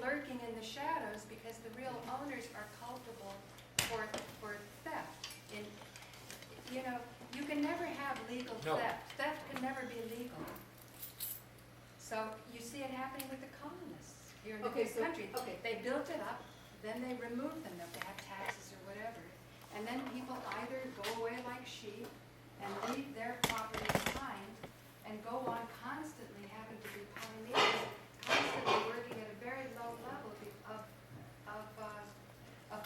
lurking in the shadows because the real owners are culpable for theft. You know, you can never have legal theft. Theft can never be legal. So you see it happening with the colonists here in this country. They built it up, then they removed them if they have taxes or whatever. And then people either go away like sheep and leave their property behind and go on constantly having to be pioneers, constantly working at a very low level of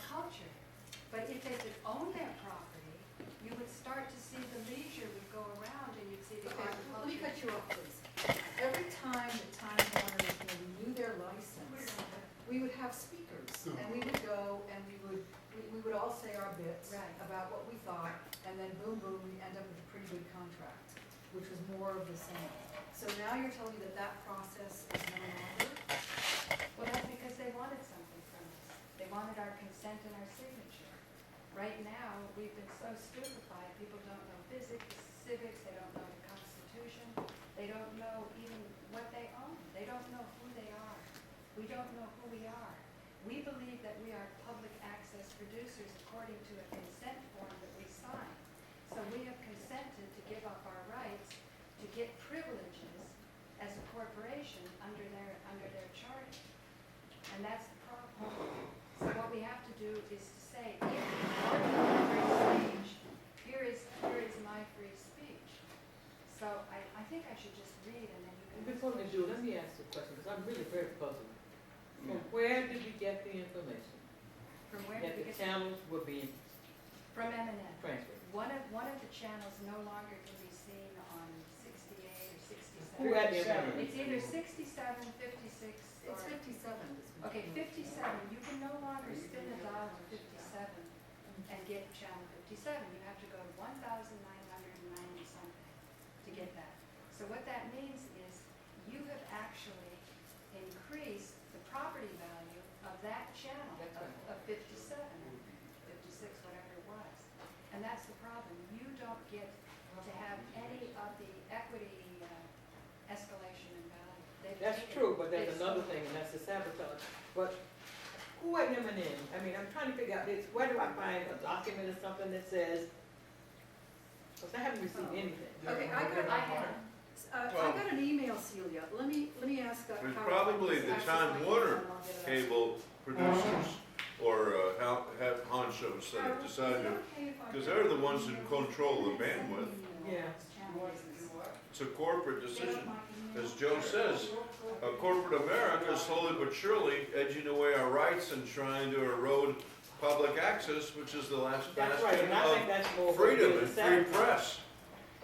culture. But if they could own their property, you would start to see the leisure would go around and you'd see the art and culture. Let me cut you off, please. Every time the Time Warner was going to renew their license, we would have speakers, and we would go and we would all say our bits about what we thought, and then boom, boom, we end up with a pretty good contract, which was more of the same. So now you're telling me that that process is no longer? Well, that's because they wanted something from us. They wanted our consent and our signature. Right now, we've been so stupefied, people don't know physics, civics, they don't know the Constitution, they don't know even what they own. They don't know who they are. We don't know who we are. We believe that we are public access producers according to a consent form that we sign. So we have consented to give up our rights to get privileges as a corporation under their charter. And that's the problem. So what we have to do is to say, if you are free speech, here is my free speech. So I think I should just read and then you can... Before we do, let me ask you a question, because I'm really very puzzled. From where did we get the information? From where that did we the get channels were being From M&M. transferred? One of the channels no longer can be seen on 68 or 67. Who had the M&M? It's either 67, 56, or... It's 57. Okay, 57. You can no longer spin a dial to 57 and get channel 57. You have to go to 1,990 something to get that. So what that means is you have actually increased the property value of that channel of 57 or 56, whatever it was. And that's the problem. You don't get to have any of the equity escalation in value. That's true, but there's another thing, and that's the sabotage. But who had M&M? I mean, I'm trying to figure out this. Where do I find a document or something that says, because I haven't received anything. Okay, I got an email, Celia. Let me ask that. It's probably the Time Warner cable producers or honchos that have decided to, because they're the ones in control of the bandwidth. Yeah. It's a corporate decision. As Joe says, corporate America is slowly but surely edging away our rights and trying to erode public access, which is the last That's right, and I think that's bastion more of freedom and sabotage. free press.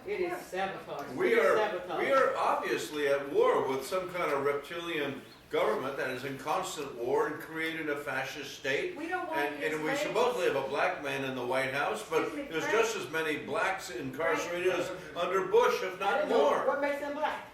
It is sabotage. We It is are sabotage. obviously at war with some kind of reptilian government that is in constant war and creating a fascist state. We don't want And we supposedly have a black man in the White House, but Excuse me, there's Frank. just as many blacks incarcerated as under Bush, if I not didn't know. more. What makes them black?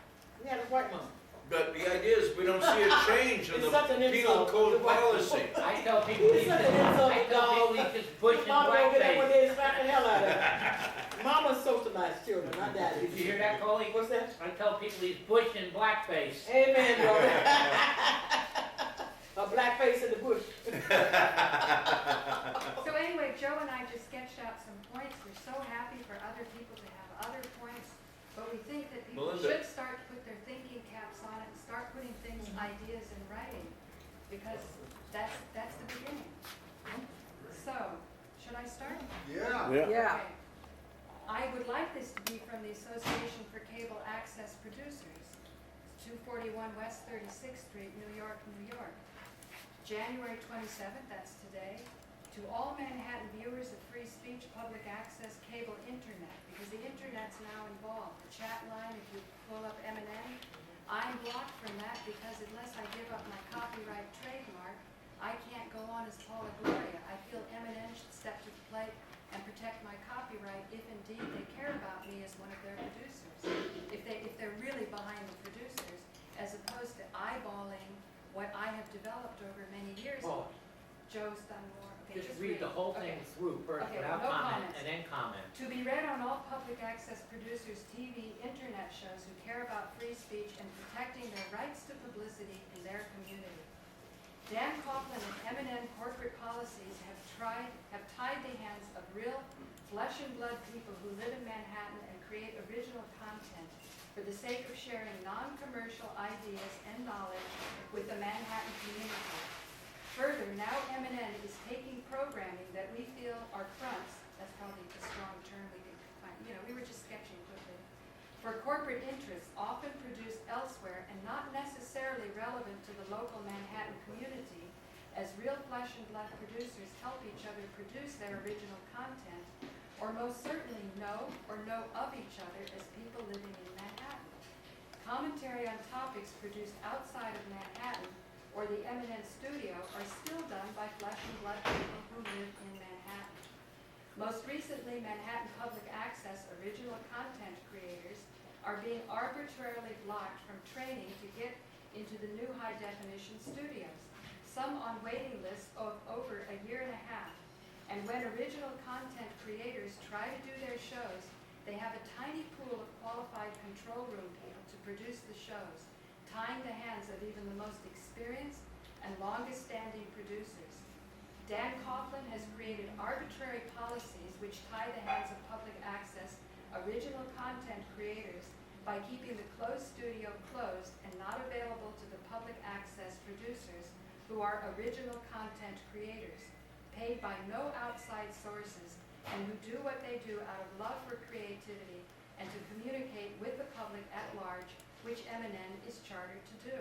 We had a white mom. But the idea is we don't see a change in It's the such an penal insult to code white policy. I tell people It's such an insult I to tell dogs. people he's just pushing Mama over there one blackface. day and smack the hell out of her. Mama socialized children, not daddy. Did you hear that, Colia? What's that? I tell people he's pushing blackface. Amen, brother. A black face in the bush. So anyway, Joe and I just sketched out some points. We're so happy for other people to have other points, but we think that people Malinda. should start to put their thinking caps on it and start putting things, ideas in writing, because that's the beginning. So, should I start? Yeah. Okay. I would like this to be from the Association for Cable Access Producers. It's 241 West 36th Street, New York, New York. January 27th, that's today, to all Manhattan viewers of free speech, public access, cable internet, because the internet's now involved. The chat line, if you pull up M&M, I'm blocked from that because unless I give up my copyright trademark, I can't go on as Paula Gloria. I feel M&M should step to the plate and protect my copyright if indeed they care about me as one of their producers. If they're really behind the producers, as opposed to eyeballing what I have developed over many years. Oh. Joe's done more. Okay, Just read the whole thing Okay. through first Okay, without no comment comments. and then comment. To be read on all public access producers, TV, internet shows who care about free speech and protecting their rights to publicity in their community. Dan Coughlin and M&N corporate policies have tied the hands of real flesh and blood people who live in Manhattan and create original content for the sake of sharing non-commercial ideas and knowledge with the Manhattan community. Further, now M&N is taking programming that we feel are fronts, that's probably a strong term we could find, we were just sketching quickly, for corporate interests often produced elsewhere and not necessarily relevant to the local Manhattan community, as real flesh and blood producers help each other produce their original content, or most certainly know or know of each other as people living in Manhattan. Commentary on topics produced outside of Manhattan or the M&N studio are still done by flesh and blood people who live in Manhattan. Most recently, Manhattan Public Access original content creators are being arbitrarily blocked from training to get into the new high-definition studios, some on waiting lists of over a year and a half. And when original content creators try to do their shows, they have a tiny pool of qualified control room people to produce the shows, tying the hands of even the most experienced and longest-standing producers. Dan Coughlin has created arbitrary policies which tie the hands of public access original content creators by keeping the closed studio closed and not available to the public access producers who are original content creators, paid by no outside sources, and who do what they do out of love for creativity and to communicate with the public at large, which M&N is chartered to do.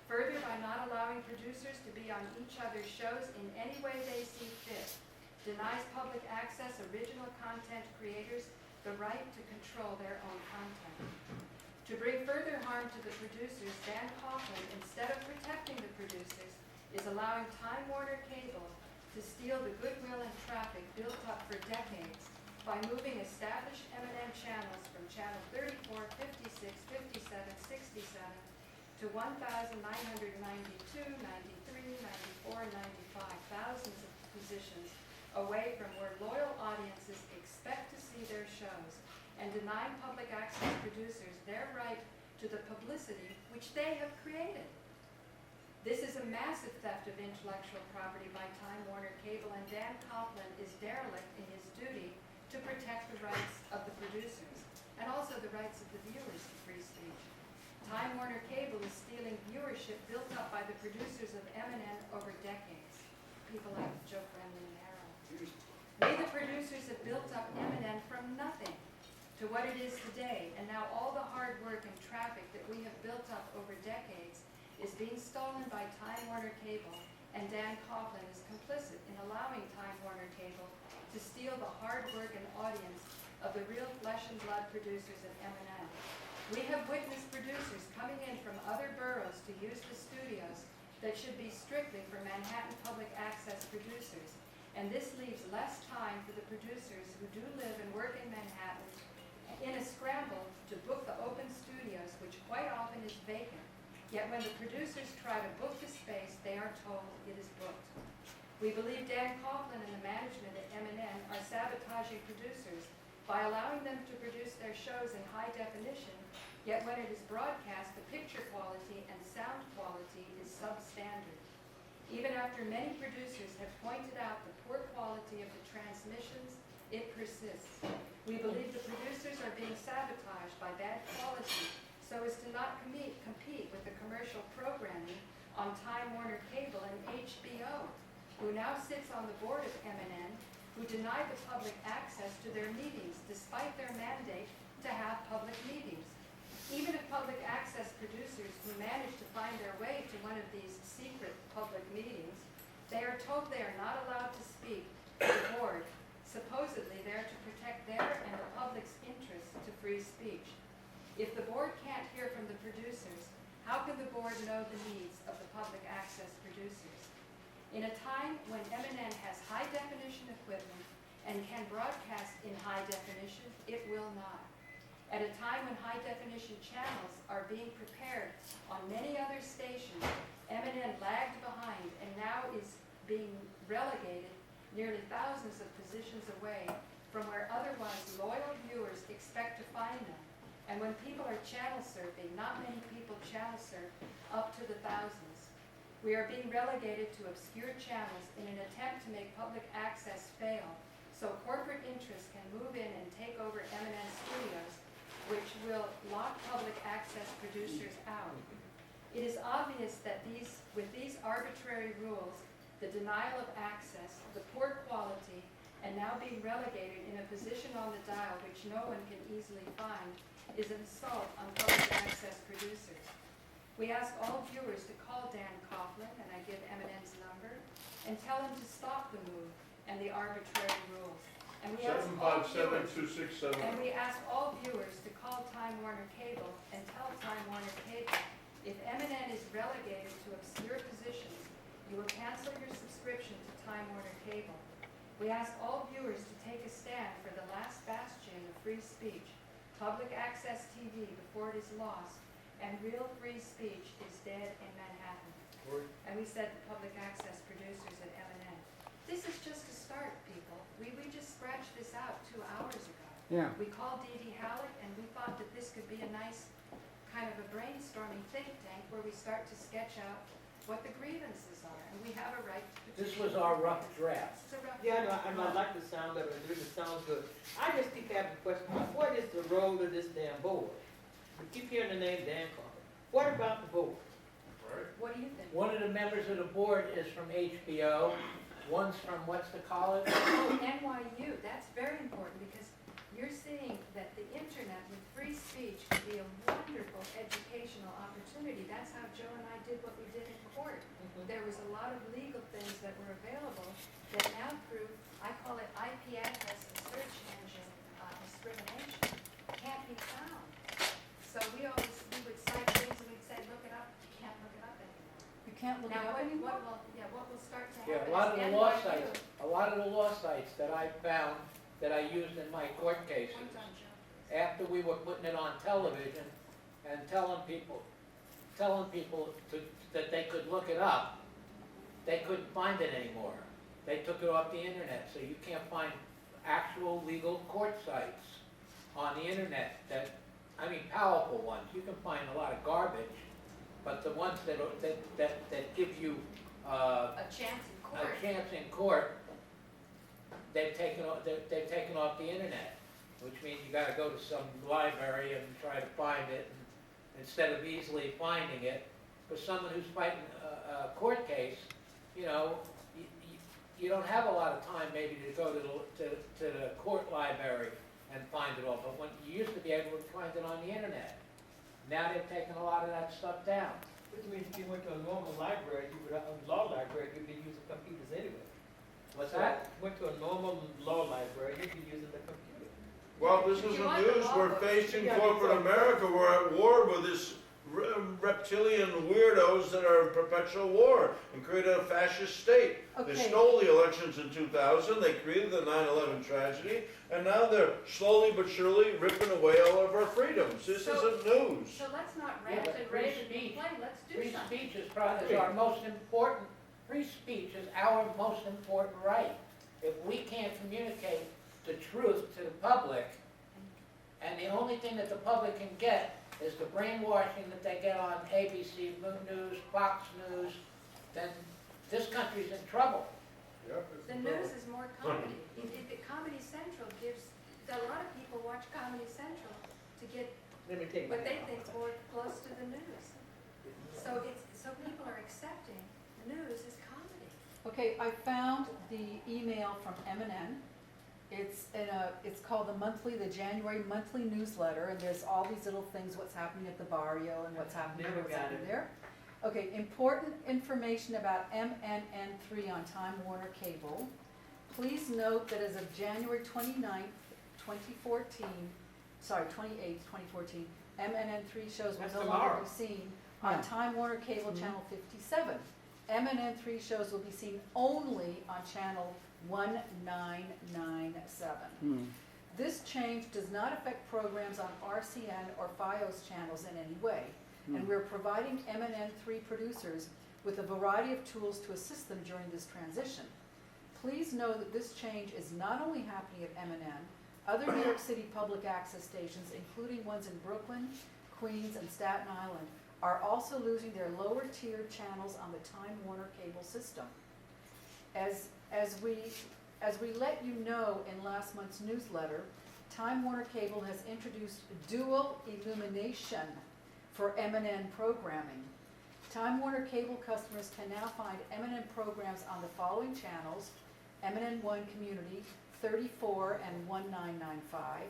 Further, by not allowing producers to be on each other's shows in any way they see fit, denies public access original content creators the right to control their own content. To bring further harm to the producers, Dan Coughlin, instead of protecting the producers, is allowing Time Warner Cable to steal the goodwill and traffic built up for decades by moving established M&M channels from channel 34, 56, 57, 67 to 1,992, 93, 94, 95, thousands of positions away from where loyal audiences expect to see their shows, and denying public access producers their right to the publicity which they have created. This is a massive theft of intellectual property by Time Warner Cable, and Dan Coughlin is derelict in his duty to protect the rights of the producers, and also the rights of the viewers of free speech. Time Warner Cable is stealing viewership built up by the producers of M&N over decades. People like Joe Brennan and Harold. We, the producers, have built up M&N from nothing to what it is today, and now all the hard work and traffic that we have built up over decades is being stolen by Time Warner Cable, and Dan Coughlin is complicit in allowing Time Warner Cable to steal the hard work and audience of the real flesh and blood producers of M&M. We have witnessed producers coming in from other boroughs to use the studios that should be strictly for Manhattan public access producers, and this leaves less time for the producers who do live and work in Manhattan in a scramble to book the open studios, which quite often is vacant. Yet when the producers try to book the space, they are told it is booked. We believe Dan Coughlin and the management at M&N are sabotaging producers by allowing them to produce their shows in high definition, yet when it is broadcast, the picture quality and sound quality is substandard. Even after many producers have pointed out the poor quality of the transmissions, it persists. We believe the producers are being sabotaged by bad quality so as to not compete with the commercial programming on Time Warner Cable and HBO, who now sits on the board of M&N, who denied the public access to their meetings despite their mandate to have public meetings. Even if public access producers who manage to find their way to one of these secret public meetings, they are told they are not allowed to speak to the board, supposedly there to protect their and the public's interest to free speech. If the board can't hear from the producers, how can the board know the needs of the public access producers? In a time when M&N has high definition equipment and can broadcast in high definition, it will not. At a time when high definition channels are being prepared on many other stations, M&N lagged behind and now is being relegated nearly thousands of positions away from where otherwise loyal viewers expect to find them. And when people are channel surfing, not many people channel surf up to the thousands. We are being relegated to obscure channels in an attempt to make public access fail, so corporate interests can move in and take over M&N Studios, which will lock public access producers out. It is obvious that with these arbitrary rules, the denial of access, the poor quality, and now being relegated in a position on the dial which no one can easily find, is an assault on public access producers. We ask all viewers to call Dan Coughlin, and I give M&N's number, and tell him to stop the move and the arbitrary rules. And we ask all viewers, 757-267. and we ask all viewers to call Time Warner Cable and tell Time Warner Cable, if M&N is relegated to obscure positions, you will cancel your subscription to Time Warner Cable. We ask all viewers to take a stand for the last bastion of free speech, public access TV before it is lost, and real free speech is dead in Manhattan. And we said the public access producers at M&N. This is just a start, people. We just scratched this out 2 hours ago. Yeah. We called Dee Halleck, and we thought that this could be a nice kind of a brainstorming think tank where we start to sketch out what the grievances are, and we have a right to petition. This was our rough draft. It's a rough Yeah, draft. I like the sound of it, it sounds good. I just keep having the question, what is the role of this damn board? We keep hearing the name Dan Coughlin. What about the board? What do you think? One of the members of the board is from HBO, one's from what's the college? Oh, NYU, that's very important, because you're seeing that the internet with free speech can be a wonderful educational opportunity. That's how Joe and I did what we did in court. There was a lot of legal things that were available that now prove, I call it IP address and search engine discrimination, can't be found. So we would cite things and we'd say, look it up, you can't look it up anymore. You can't look it Now, up anymore? what will start to Yeah, happen a lot of is the law NYU sites, that I found, that I used in my court cases, Point on Joe. after we were putting it on television and telling people that they could look it up, they couldn't find it anymore. They took it off the internet, so you can't find actual legal court sites on the internet powerful ones. You can find a lot of garbage, but the ones that give you A chance in court. a chance in court, they've taken off the internet, which means you gotta go to some library and try to find it, and instead of easily finding it. For someone who's fighting a court case, you don't have a lot of time maybe to go to the court library and find it all, but when you used to be able to find it on the internet. Now they've taken a lot of that stuff down. Which means if you went to a normal library, law library, you'd be using computers anyway. What's that? Went to a normal law library, you'd be using the computer. Well, this If is you the want the news, law we're books, facing you gotta corporate go- America, we're at war with this reptilian weirdos that are in perpetual war and created a fascist state. They Okay. stole the elections in 2000, they created the 9/11 tragedy, and now they're slowly but surely ripping away all of our freedoms. This So- isn't news. So let's not Yeah, rant but and free rave and speech- complain, let's do Free something. speech is our most important, free speech is our most important right. If we can't communicate the truth to the public, and the only thing that the public can get is the brainwashing that they get on ABC News, Fox News, then this country's in trouble. The news is more comedy. Comedy Central gives, a lot of people watch Comedy Central to get Let me take what my they hat think off. more close to the news. So people are accepting news as comedy. Okay, I found the email from M&N. It's called the January monthly newsletter, and there's all these little things, what's happening at the barrio and what's happening here, Never what's got happening it. there. Okay, important information about MNN3 on Time Warner Cable. Please note that as of January 29th, 2014, MNN3 shows will That's no tomorrow. longer be seen on Yeah. Time Warner Cable Channel 57. MNN3 shows will be seen only on Channel 1997. This change does not affect programs on RCN or FiOS channels in any way, and we're providing MNN3 producers with a variety of tools to assist them during this transition. Please know that this change is not only happening at M&N, other New York City public access stations, including ones in Brooklyn, Queens, and Staten Island, are also losing their lower tier channels on the Time Warner cable system. As we let you know in last month's newsletter, Time Warner Cable has introduced dual illumination for M&N programming. Time Warner Cable customers can now find M&N programs on the following channels: MNN1 Community 34 and 1995,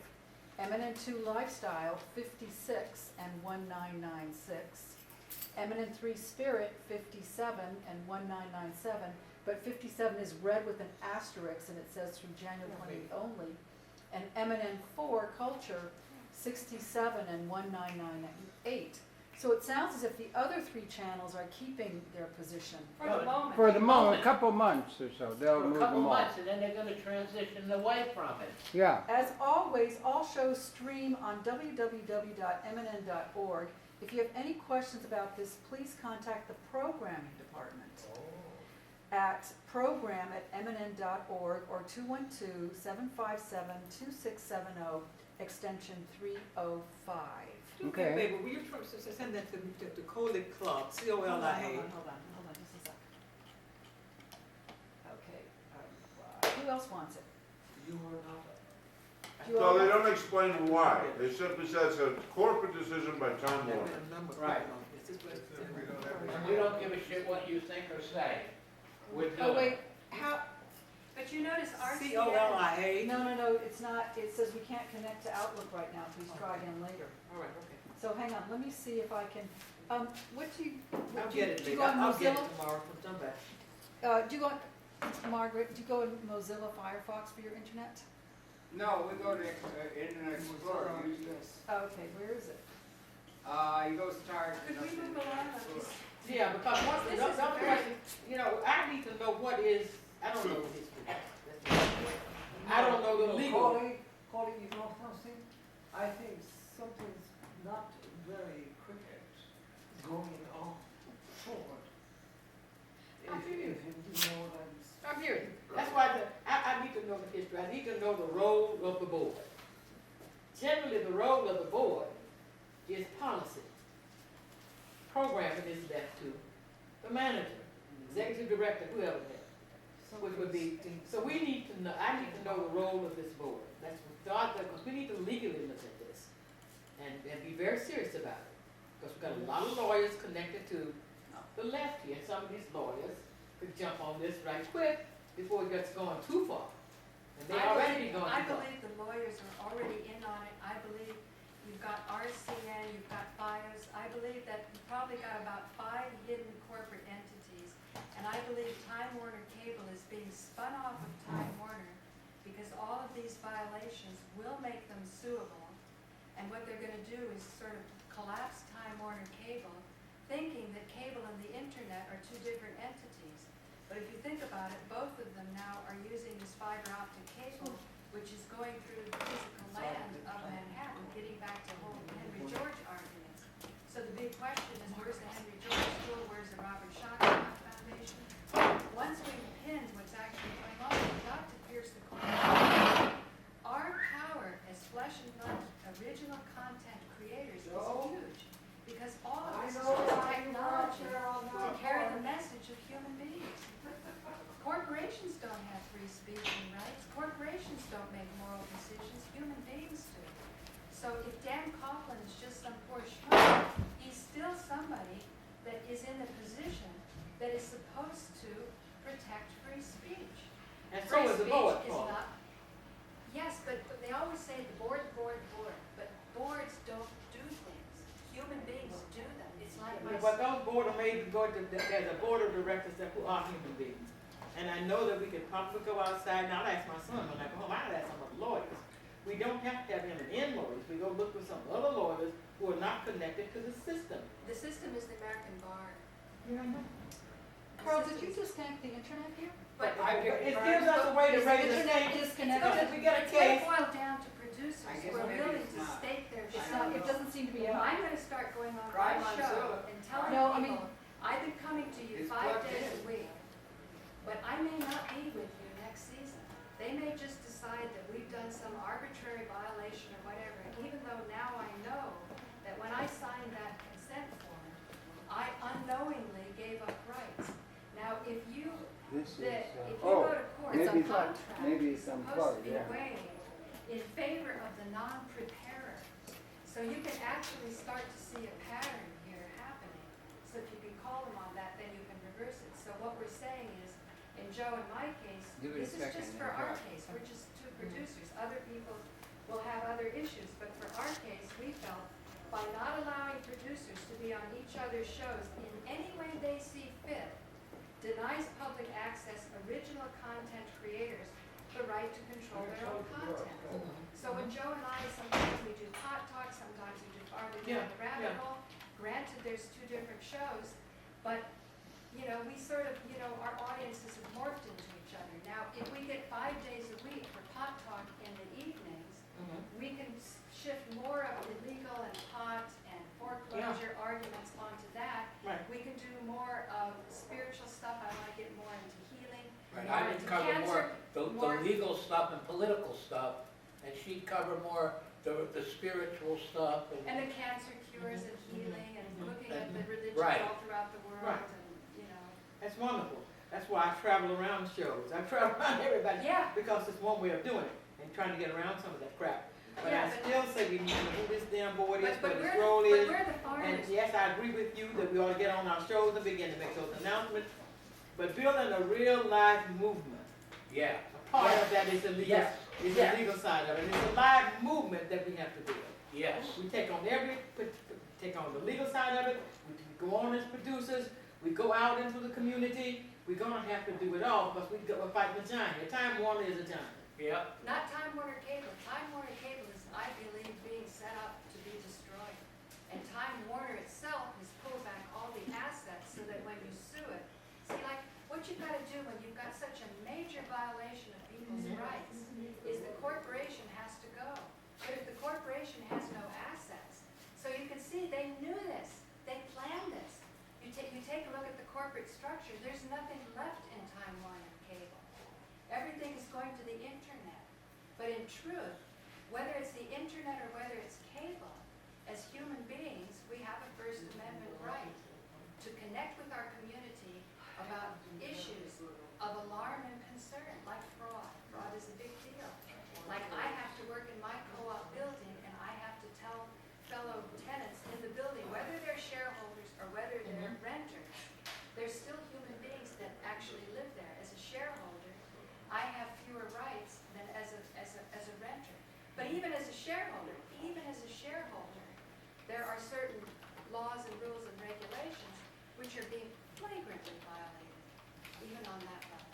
MNN2 Lifestyle 56 and 1996, MNN3 Spirit 57 and 1997, but 57 is red with an asterisk and it says from January 28th only, and MNN4 Culture 67 and 1998. So it sounds as if the other three channels are keeping their position. For the moment. For the moment, a couple months or so, they'll For a move couple them all. months, and then they're gonna transition away from it. Yeah, As always, all shows stream on www.mnn.org. If you have any questions about this, please contact the programming department at program@mnn.org or 212-757-2670, extension 305. Okay. Baby, will you send that to the Colia Club, Hold COLIA? on, just a sec. Okay, who else wants it? You were not. Do you So all they want- don't explain why. They simply said it's a corporate decision by Time Warner. Right. And we don't give a shit what you think or say. We're Oh, doing wait, it. how, But you notice RCN, COLIA. no, it's not, it says we can't connect to Outlook right now, please try again later. All right, okay. So hang on, let me see if I can, what do you, I'll do you get it, do you later. go on I'll get it Mozilla? tomorrow from somebody. Do you go, Margaret, do you go in Mozilla Firefox for your internet? No, we go to Internet Explorer. Okay, where is it? You go start. could we move along on this? Yeah, because once, This the is a other very- question, you know, I need to know what is, I don't know the history. I don't know the legal. Calling you know something? I think something's not very cricket going on forward. I'm If hearing you know what I'm saying. I'm hearing you. That's why I need to know the history. I need to know the role of the board. Generally, the role of the board is policy. Programming is left to the manager, executive director, whoever that. Which would be, so we need to know, I need to know the role of this board. That's what, because we need to legally look at this and be very serious about it. Because we've got a lot of lawyers connected to the left here. Some of these lawyers could jump on this right quick before it gets going too far. And they already going I too far. believe the lawyers are already in on it. I believe you've got RCN, you've got BIOS. I believe that you probably got about 5 hidden corporate entities. And I believe Time Warner Cable is being spun off of Time Warner because all of these violations will make them suable. And what they're gonna do is sort of collapse Time Warner Cable, thinking that cable and the internet are 2 different entities. But if you think about it, both of them now are using this fiber optic cable, which is going through the physical land of Manhattan, getting back to Holm and Henry George arguments. So the big question is, where's the Henry George School, where's the Robert Schoenberg Foundation? Once we've pinned what's actually going on, we've got to pierce the corner. Our power as flesh and blood original content creators is huge, because all of this is just technology to carry the message of human beings. Corporations don't have free speech and rights. Corporations don't make moral decisions. Human beings do. So if Dan Coughlin is just some poor schmuck, he's still somebody that is in the position that is supposed to protect free speech. And so is the board, Free speech is Paula. not. Yes, but they always say the board. But boards don't do things. Human beings do them. It's like my. But those board are made to go to, there's a board of directors that who are human beings. And I know that we could probably go outside, and I'll ask my son when I go home, I'll ask some of the lawyers. We don't have to have M&N lawyers, we go look for some other lawyers who are not connected to the system. The system is the American bar. Yeah, I know. Carl, did you disconnect the internet here? But It gives us a way to Is the raise the internet stakes. disconnected? If we get a It's gonna case, boil down to producers I who guess are maybe willing it's to not. stake their It's shit. not, it doesn't seem to be Well, enough. I'm gonna start going on Try my show Mozilla. and telling No, I people, mean- I've been coming to you It's 5 plugged days in. a week, but I may not be with you next season. They may just decide that we've done some arbitrary violation or whatever, and even though now I know that when I signed that consent form, This is, that if you oh, go to court, maybe it's a some- contract. maybe It's some supposed part, to be yeah. weighed in favor of the non-preparer. So you can actually start to see a pattern here happening. So if you can call them on that, then you can reverse it. So what we're saying is, in Joe and my case, Give it a this is second just and for our talk. case, we're just two producers. Other people will have other issues, but for our case, we felt by not allowing producers to be on each other's shows in any way they see fit, denies public access original content creators the right to control their own content. So when Joe and I, sometimes we do hot talk, sometimes we do farther down the rabbit hole. Granted, there's two different shows, but, you know, we sort of, you know, our audiences have morphed into each other. Now, if we get 5 days a week for pot talk in the evenings, we can shift more of the legal and pot and foreclosure arguments onto that. Right. We can do more of spiritual stuff. I want to get more into healing. Right, more I would into cover more cancer, the legal stuff and political stuff, and she'd cover more the spiritual stuff and the cancer cures and healing and looking at the religions Right. all throughout the world Right. and, you know. That's wonderful. That's why I travel around shows. I travel around everybody. Yeah. Because it's one way of doing it and trying to get around some of that crap. But Yeah, I still say we need to know who this damn board is, But what we're its role is. the And farmers. yes, I agree with you that we ought to get on our shows and begin to make those announcements. But building a real live movement, Yeah. a part of that is the legal, Yes. is Yes. the legal side of it. It's a live movement that we have to build. Yes. We take on take on the legal side of it, we go on as producers, we go out into the community, we're gonna have to do it all, because we're fighting the giant. Time Warner is a giant. Yep. Not Time Warner Cable. Time Warner Cable is, I believe, being set up to be destroyed. And Time Warner itself has pulled back all the assets so that when you sue it, see, like, what you've got to do when you've got such a major violation of people's rights is the corporation has to go. But if the corporation has no assets, so you can see they knew this, they planned this. You take a look at the corporate structure, there's nothing left in Time Warner Cable. Everything is going to the internet. But in truth, whether it's the internet or whether it's cable, as human beings, we have a First Amendment right to connect with our community about issues of alarm and concern, like fraud. Fraud is a big deal. Like I have to work in my co-op building and I have to tell fellow tenants in the building, whether they're shareholders or whether they're renters, they're still human beings that actually live there. As a shareholder, I have fewer rights than as a renter. But even as a shareholder, there are certain laws and rules and regulations which are being flagrantly violated, even on that level.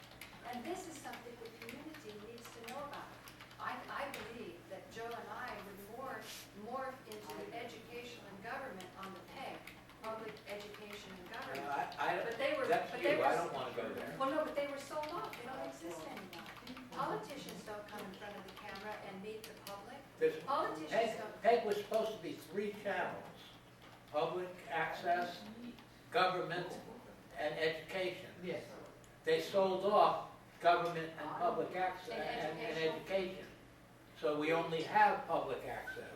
And this is something the community needs to know about. I believe that Joe and I would morph into the education and government on the PEG, public education and government. But they were, That's but you, they were. I don't wanna go there. Well, no, but they were sold off. They don't exist anymore. Politicians don't come in front of the camera and meet the public. There's, Politicians don't. PEG was supposed to be 3 channels: public access, government, and education. Yes. They sold off government and public access And and education. So we only have public access.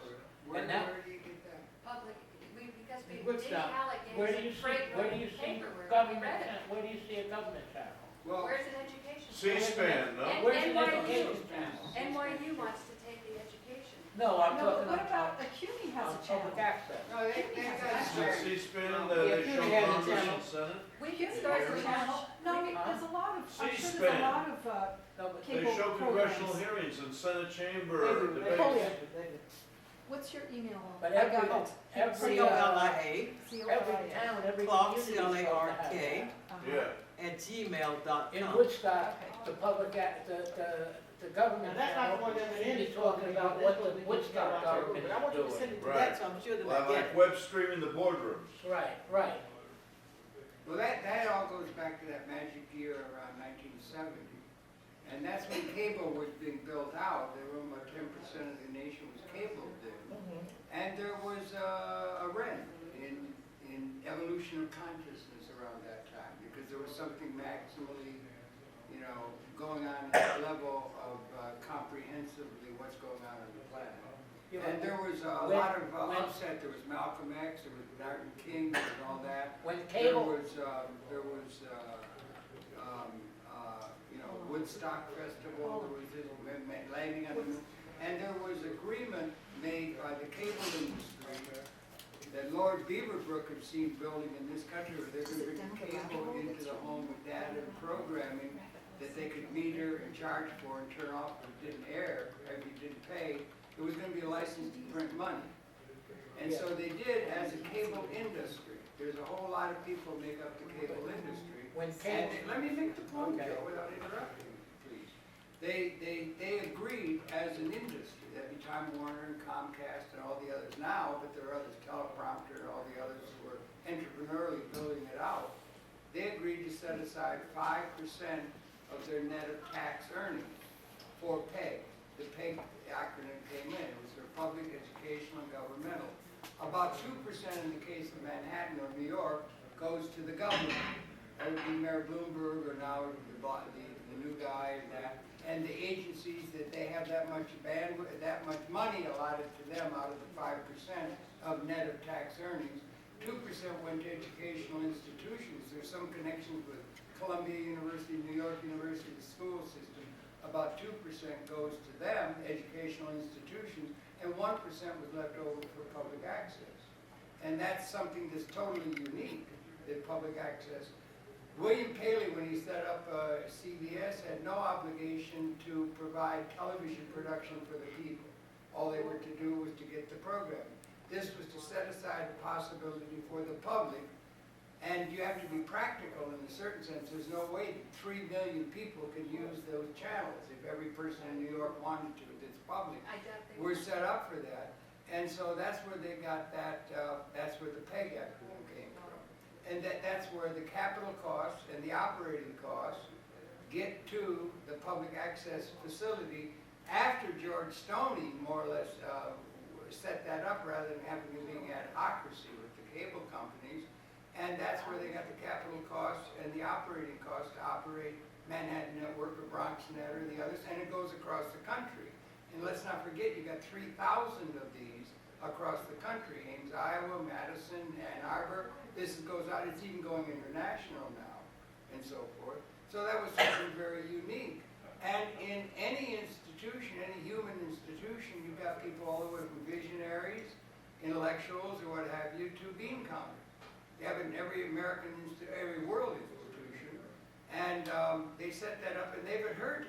Where And that- do you get that? Public, because we Woodstock. Where do didn't you see, freight where do road you see paperwork, we government, read it. where do you see a government channel? Well, Where's an education? C-SPAN, no? And- Where's an NYU. education channel? NYU wants to take the education. No, I'm No, talking but what about about, CUNY has a public channel. access. no, they got Is it C-SPAN that Yeah, they show Cuny has a Congress channel. and Senate? We CUNY can start has a a channel. No, We can- there's a lot of, I'm sure there's a C-SPAN. lot of, No, but They cable show congressional programs. hearings and Senate chamber They debates. What's your email? But I every, got it. every, COLIA, every town, every Clark, community is supposed to have CLARK, that. Yeah, at gmail.com. In Woodstock, Okay. the public, the government Now, that's not channel, one of them should be in talking about what the Woodstock government But I want you to is send doing. it to Right. that, so I'm sure that like, I get like it. web streaming the boardrooms. Right, right. well, that all goes back to that magic year around 1970. And that's when cable was being built out. There were about 10% of the nation was cable then. And there was a rent in evolution of consciousness around that time, because there was something maximally, going on at the level of comprehensively what's going on the planet. And there was a lot of upset. There was Malcolm X, there was Martin King, there was all that. When There cable, was Woodstock Festival, there was this landing on the moon. And there was agreement made by the cable industry that Lord Beaverbrook had seen building in this country, where they're going to bring cable into the home with data and programming that they could meter and charge for and turn off if it didn't air, if you didn't pay. It was going to be a license to print money. And so they did as a cable industry. There's a whole lot of people make up the cable industry. When And cable, let me make the point, Okay. Joe, without interrupting me, please. They agreed as an industry, that'd be Time Warner and Comcast and all the others now, but there are others, Teleprompter and all the others who are entrepreneurially building it out. They agreed to set aside 5% of their net of tax earnings for PEG. The PEG acronym came in. It was for public, educational, and governmental. About 2% in the case of Manhattan or New York goes to the government. That would be Mayor Bloomberg or now the new guy and that. And the agencies that they have that much bandwidth, that much money allotted to them out of the 5% of net of tax earnings. 2% went to educational institutions. There's some connections with Columbia University, New York University, the school system. About 2% goes to them, educational institutions, and 1% was left over for public access. And that's something that's totally unique, that public access. William Paley, when he set up CBS, had no obligation to provide television production for the people. All they were to do was to get the programming. This was to set aside the possibility for the public, and you have to be practical in a certain sense. There's no way 3 million people could use those channels if every person in New York wanted to. It's public. I doubt they We're set up for that. And so that's where they got that, that's where the PEG acronym came from. And that's where the capital costs and the operating costs get to the public access facility after George Stoney more or less set that up rather than having it being adhocracy with the cable companies. And that's where they got the capital costs and the operating costs to operate Manhattan Network or BronxNet or the others, and it goes across the country. And let's not forget, you got 3,000 of these across the country, Ames, Iowa, Madison, Ann Arbor. This goes out, it's even going international now, and so forth. So that was something very unique. And in any institution, any human institution, you've got people all the way from visionaries, intellectuals, or what have you, to bean counters. They have it in every every world institution. And they set that up, and they've adhered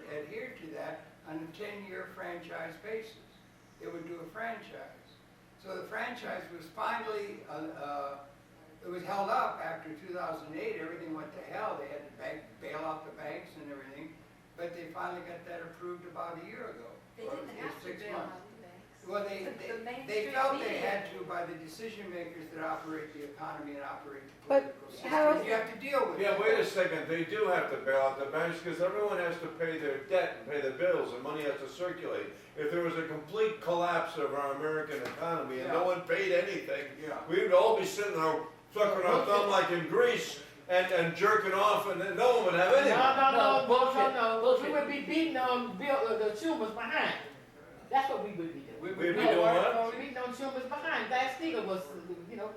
to that on a 10-year franchise basis. They would do a franchise. So the franchise was finally, it was held up after 2008. Everything went to hell. They had to bail out the banks and everything. But they finally got that approved about a year ago. They didn't have to 6 bail months. out the banks. Well, The Main they Street felt they media. had to by the decision makers that operate the economy and operate the But political system. Harold- You have to deal with it. Yeah, wait a second, they do have to bail out the banks because everyone has to pay their debt and pay their bills and money has to circulate. If there was a complete collapse of our American economy and no one paid anything, Yeah. we would all be sitting there sucking our thumb like in Greece and jerking off and then no one would have anything. No, bullshit, We bullshit. would be beating on the Schumers behind. That's what we would be doing. We'd be doing what? Beating on Schumers behind. Glass-Steagall was,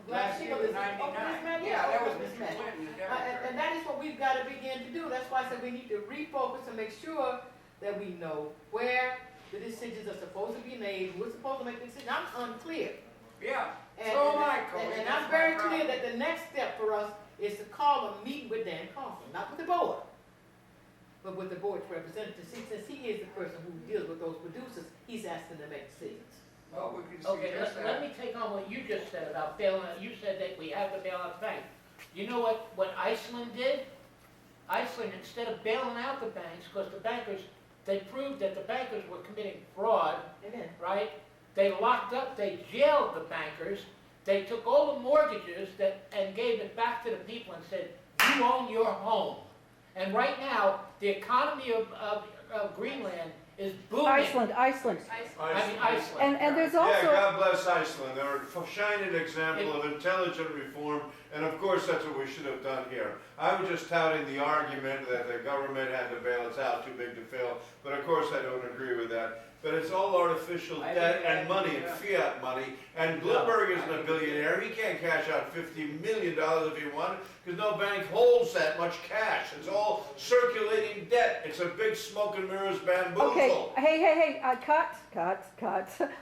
Glass-Steagall is, oh, this man, Yeah, that was this Mr. man. Clinton, the Democrat. And that is what we've got to begin to do. That's why I said we need to refocus and make sure that we know where the decisions are supposed to be made, who's supposed to make the decision. I'm unclear. Yeah, And, so am I, Colia. and That's I'm my very problem. clear that the next step for us is to call a meeting with Dan Coughlin, not with the board, but with the board's representative. See, since he is the person who deals with those producers, he's asking to make decisions. Well, we can Okay, suggest let that. me take on what you just said about bailing out. You said that we have to bail out the bank. You know what Iceland did? Iceland, instead of bailing out the banks, because the bankers, they proved that the bankers were committing fraud, Amen. right? They locked up, they jailed the bankers, they took all the mortgages and gave it back to the people and said, you own your home. And right now, the economy of Greenland is booming. Iceland. I mean, Iceland. And there's Yeah, also, God bless Iceland. They're a shining example of intelligent reform, and of course that's what we should have done here. I was just touting the argument that the government had to bail us out, too big to fail, but of course I don't agree with that. But it's all artificial I debt think and money and fiat money, and Bloomberg isn't a billionaire. He can't cash out $50 million if he wanted, because no bank holds that much cash. It's all circulating debt. It's a big smoke and mirrors bamboozle. Okay, hey, cut.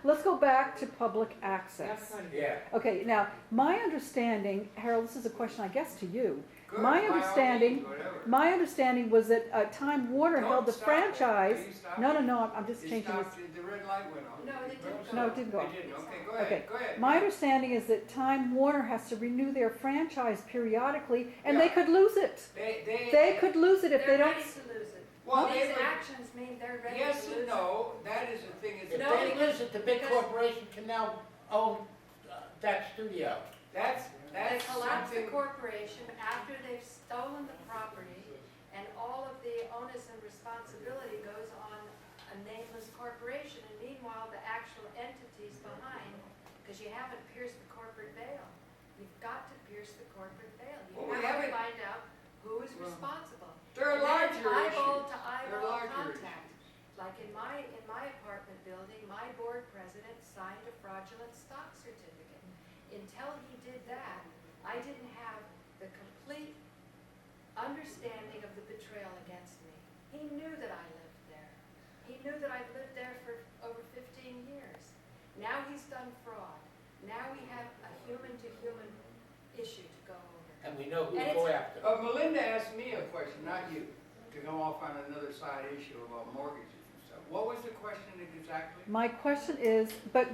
Let's go back to public access. Yeah. Okay, now, my understanding, Harold, this is a question I guess to you. Good, My by all understanding- means, whatever. My understanding was that Time Warner Don't held the stop it. franchise. Are you stopping? No, I'm just You changing this. stopped, the red light went on. No, they didn't. No, it didn't go It off. didn't, okay, Okay. go ahead. My understanding is that Time Warner has to renew their franchise periodically, and they Yeah. could lose it. They could lose it if they They're don't. ready to lose it. Well, These they would- actions mean they're ready to lose Yes it. and no, that is the thing, If it's, No, they lose it, the big because- corporation can now own that studio. that's They collapse the something, corporation after they've stolen the property, and all of the onus and responsibility goes on a nameless corporation, and meanwhile, the actual entities behind, because you haven't pierced the corporate veil. You've got to pierce the corporate veil. Well, You we have to haven't- find out who is Well, responsible. there are And then larger eyeball issues. to There are eyeball larger contact. Like in my apartment building, my board president signed a fraudulent stock certificate. Until he did that, I didn't have the complete understanding of the betrayal against me. He knew that I lived there. He knew that I've lived there for over 15 years. Now he's done fraud. Now we have a human-to-human issue to go over. And we know who And to go it's- after. Melinda asked me a question, not you, to go off on another side issue about mortgages and stuff. What was the question exactly? My question is, but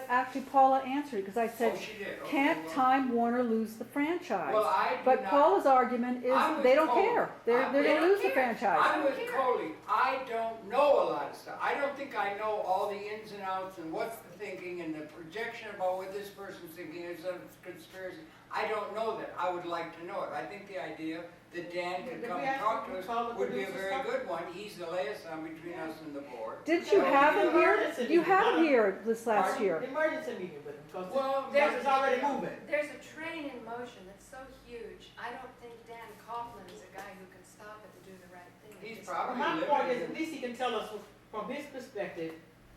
actually Paula answered it, because I Oh, said, she did, okay, can't well- Time Warner lose the franchise? Well, I do But not. Paula's argument is I'm with they don't Paula. care. They're I'm- gonna they lose the don't care. franchise. I'm with care. Colia. I don't know a lot of stuff. I don't think I know all the ins and outs and what's the thinking and the projection about what this person's thinking is a conspiracy. I don't know that. I would like to know it. I think the idea that Dan could Did come we and ask talk him to to call us the would be a producer very stuff? good one. He's the liaison between us and the board. Didn't you So- have him here? Emergency You had him meeting. here this last Pardon? year. Emergency meeting with him, because Well, this is already moving. There's a train in motion that's so huge, I don't think Dan Kaufman is a guy who can stop it to do the right thing. He's Just- probably My living point is, in- at least he can tell us from his perspective,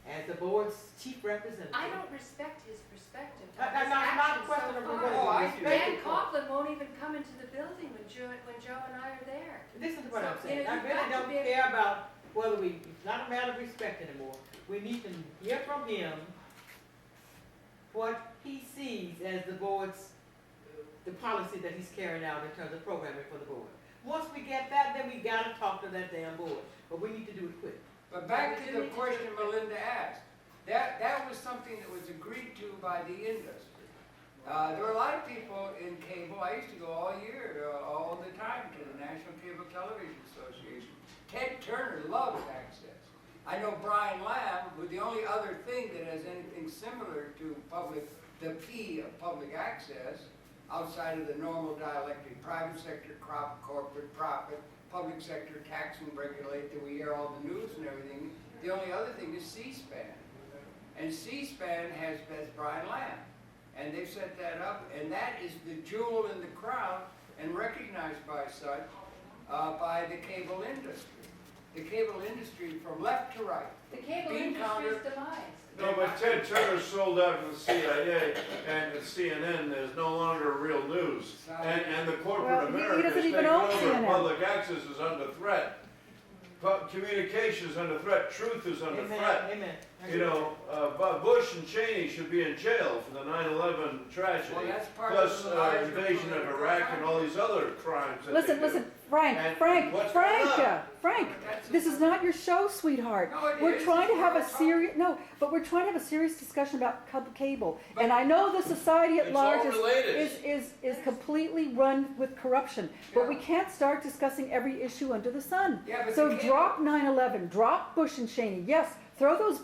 as the board's chief representative. I don't respect his perspective. I'm his not actions questioning so him far. whether Oh, I he do. respects Dan it. Kaufman won't even come into the building when Joe and I are there. This is what I'm So, saying, you know, I you've really got to don't be able- care about whether it's not a matter of respect anymore. We need to hear from him what he sees as the board's, the policy that he's carrying out in terms of programming for the board. Once we get that, then we gotta talk to that damn board, but we need to do it quick. But back We to do the need to question do it. Malinda asked, that was something that was agreed to by the industry. There were a lot of people in cable, I used to go all year, all the time to the National Cable Television Association. Ted Turner loved access. I know Brian Lamb, who the only other thing that has anything similar to the P of public access, outside of the normal dialectic, private sector, corporate profit, public sector tax and regulate, that we hear all the news and everything. The only other thing is C-SPAN. And C-SPAN has Brian Lamb. And they've set that up, and that is the jewel in the crown and recognized by such, by the cable industry. The cable industry from left to right. The cable Bean industry's counter. demise. No, but Ted Turner sold out to the CIA, and the CNN is no longer real news. And the Well, corporate he America is doesn't even taking own over, CNN. public access is under threat. Communication is under threat, truth is under threat. Amen. You know, Bush and Cheney should be in jail for the 9/11 tragedy. Well, that's part Plus of the larger invasion of political Iraq and economy. all these other crimes that Listen, they do. listen, Frank, And Frank, what's Frank, going on? Frank, this is not your show, sweetheart. No, it We're is. trying to It's have a what we're serious, no, but we're trying to have a serious discussion about cable. And I know the society at It's all large related. is completely run with corruption. But we can't start discussing every issue under the sun. Yeah, but So the cable- drop 9/11, drop Bush and Cheney. Yes, throw those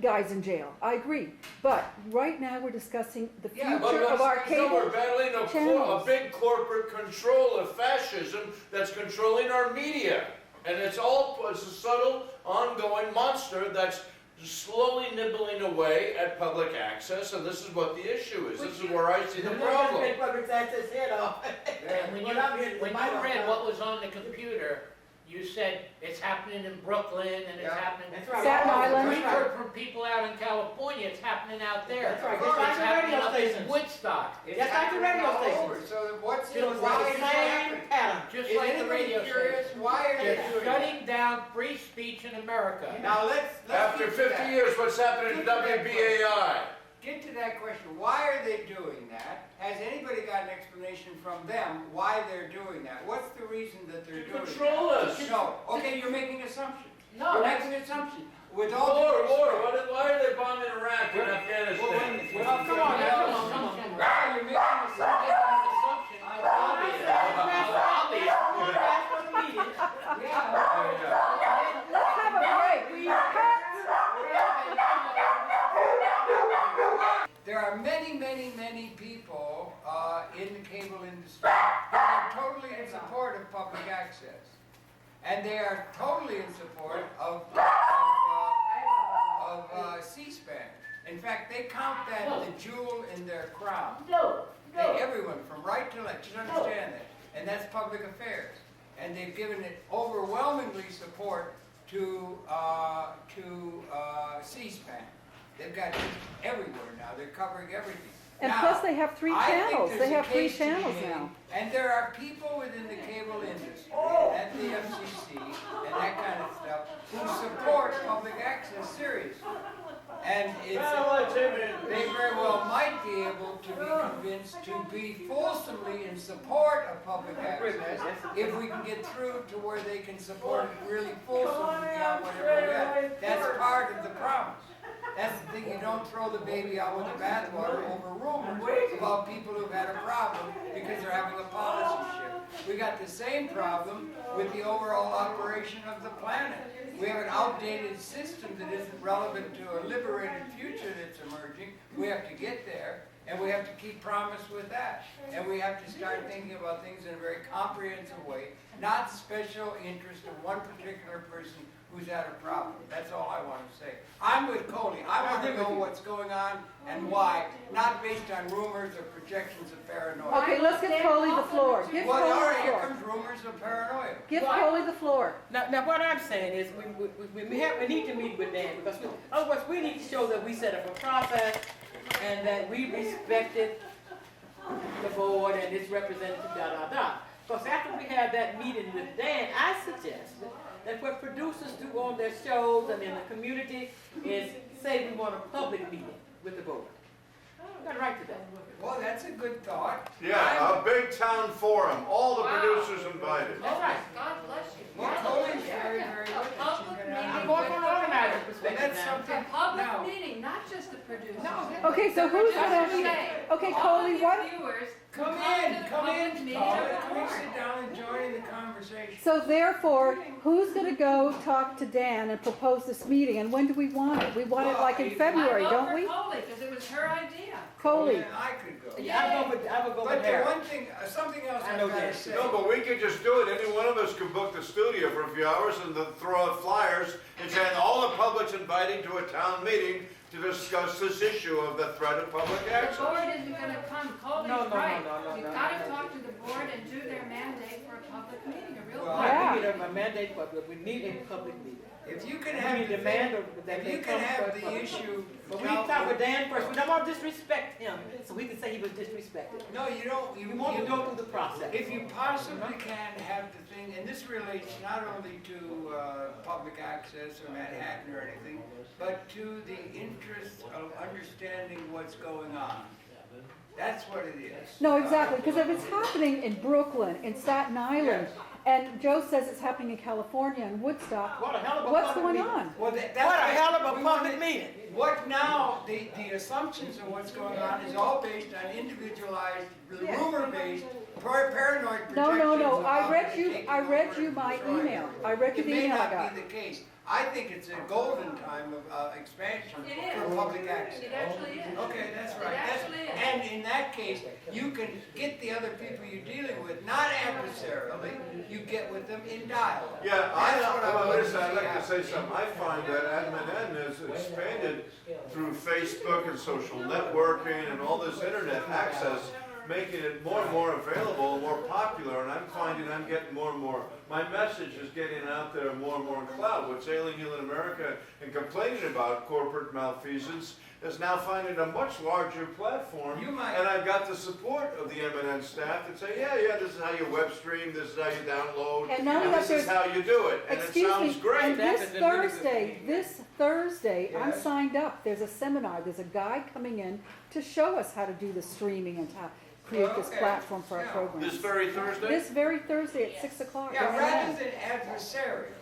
guys in jail. I agree. But right now we're discussing the Yeah, future of our we're cable. battling a channels. big corporate control of fascism that's controlling our media. And it's a subtle, ongoing monster that's slowly nibbling away at public access, and this is what the issue is. This is where I see the problem. Take public access head off. And when Well, I'm getting you, when my you read round. what was on the computer, you said it's happening in Brooklyn and it's Yeah. happening. That's right. Staten Island. We heard from people out in California, it's happening out there. That's right. Of Just course. like It's the happening radio up in stations. Woodstock, It's Just like the happening radio all stations. over. So what's It was why the is it same happening? pattern. just Is like the anybody radio curious? station. Why are they They're doing shutting that? down free speech in America. Now, let's After get to 50 that. years, what's happening to WBAI? Get to that question. Why are they doing that? Has anybody got an explanation from them why they're doing that? What's the reason that they're doing Control that? us. No, okay, you're making assumptions. No, You're that's- making assumptions. With all due respect. Why are they bombing Iraq and Afghanistan? Well, come on, come on. Wow, you're making assumptions. Let's have a break. There are many, many, many people in the cable industry that are totally in support of public access. And they are totally in support of C-SPAN. In fact, they count that the jewel in their crown. Everyone, from right to left, you understand that. And that's public affairs. And they've given it overwhelmingly support to C-SPAN. They've got it everywhere now. They're covering everything. And Now, plus they have 3 I think channels. there's They a have 3 case to be channels made, now. And there are people within the cable industry, at the FCC, and that kind of stuff, who support public access seriously. And they very well might be able to be convinced to be fulsomely in support of public access if we can get through to where they can support it really fulsomely beyond whatever we have. That's part of the promise. That's the thing, you don't throw the baby out with the bathwater over rumors about people who've had a problem because they're having a policy shift. We got the same problem with the overall operation of the planet. We have an outdated system that isn't relevant to a liberated future that's emerging. We have to get there, and we have to keep promise with that. And we have to start thinking about things in a very comprehensive way, not special interest of one particular person who's had a problem. That's all I want to say. I'm with Colia. I want to know what's going on and why, not based on rumors or projections of paranoia. Okay, let's give Coley the floor. Give Well, Coley all the right, here floor. comes rumors of paranoia. Give Coley the floor. Now, what I'm saying is, we need to meet with Dan, because otherwise we need to show that we set up a process, and that we respected the board and its representative, da. Because after we have that meeting with Dan, I suggest that what producers do on their shows and in the community is say we want a public meeting with the board. We got a right to that. Well, that's a good thought. Yeah, a big town forum, all the producers invited. All right. God bless you. Well, Colia's very, very A good. public I'm meeting. going from an organizer And perspective that's now. something, A public now, meeting, not just the producers. Okay, so who's Just gonna, say, okay, all Coley, of what, you viewers come to in, the come public in, meeting Paula, of the come board. sit down and join in the conversation. so therefore, who's gonna go talk to Dan and propose this meeting, and when do we want it? We want it like in February, don't we? I vote for Coley, because it was her idea. Coley, And I could go. Yeah, I would go with But the Harry. one thing, something else I I've know got to that. say. No, but we could just do it. Any one of us could book the studio for a few hours and then throw out flyers and say, all the public's inviting to a town meeting to discuss this issue of the threat of public The access. board isn't gonna come, Coley's No, right. no. You've gotta talk to the board and do their mandate for a public meeting, a real Well, public. Yeah. We need a mandate public, we need a public meeting. If you can We have need the demand thing, that if they you can come have for a the public. issue. But we need to talk with Dan first, we don't want to disrespect him, so we can say he was disrespected. No, you don't, We want to go through the process. If you possibly can have the thing, and this relates not only to public access or Manhattan or anything, but to the interest of understanding what's going on. That's what it is. no, exactly, because if it's happening in Brooklyn, in Staten Island, Yes. and Joe says it's happening in California, in Woodstock, What a hell of a what's public going meeting. on? Well, that's What a right. hell of a We public wanna- meeting. What now, the assumptions of what's going on is all based on individualized, rumor-based, paranoid projections. No, I about read it you, taking I read over you and my destroying email. everything. I read you the email I It may got. not be the case. I think it's a golden time of expansion It is. for public access. It actually is. Okay, that's It right. actually is. And in that case, you can get the other people you're dealing with, not adversarially, you get with them in dialogue. Yeah, That's what I well, want to listen, I'd see like to happen. say something. I find that admin has expanded through Facebook and social networking and all this internet access, making it more and more available, more popular, and I'm finding I'm getting more and more my message is getting out there more and more in cloud. What's ailing you in America and complaining about corporate malfeasance is now finding a much larger platform. You might- And I've got the support of the M&N staff that say, yeah, this is how you web stream, this is how you download, And not only this is that, how you do it. And it excuse sounds me, great. and this That's a really good Thursday, I'm Yes. signed up, there's a seminar, there's a guy coming in to show us how to do the streaming and how to create this Okay. platform for our Yeah. programs. This very Thursday? This very Thursday at 6 o'clock. Yeah, Yes. rather than adversarial,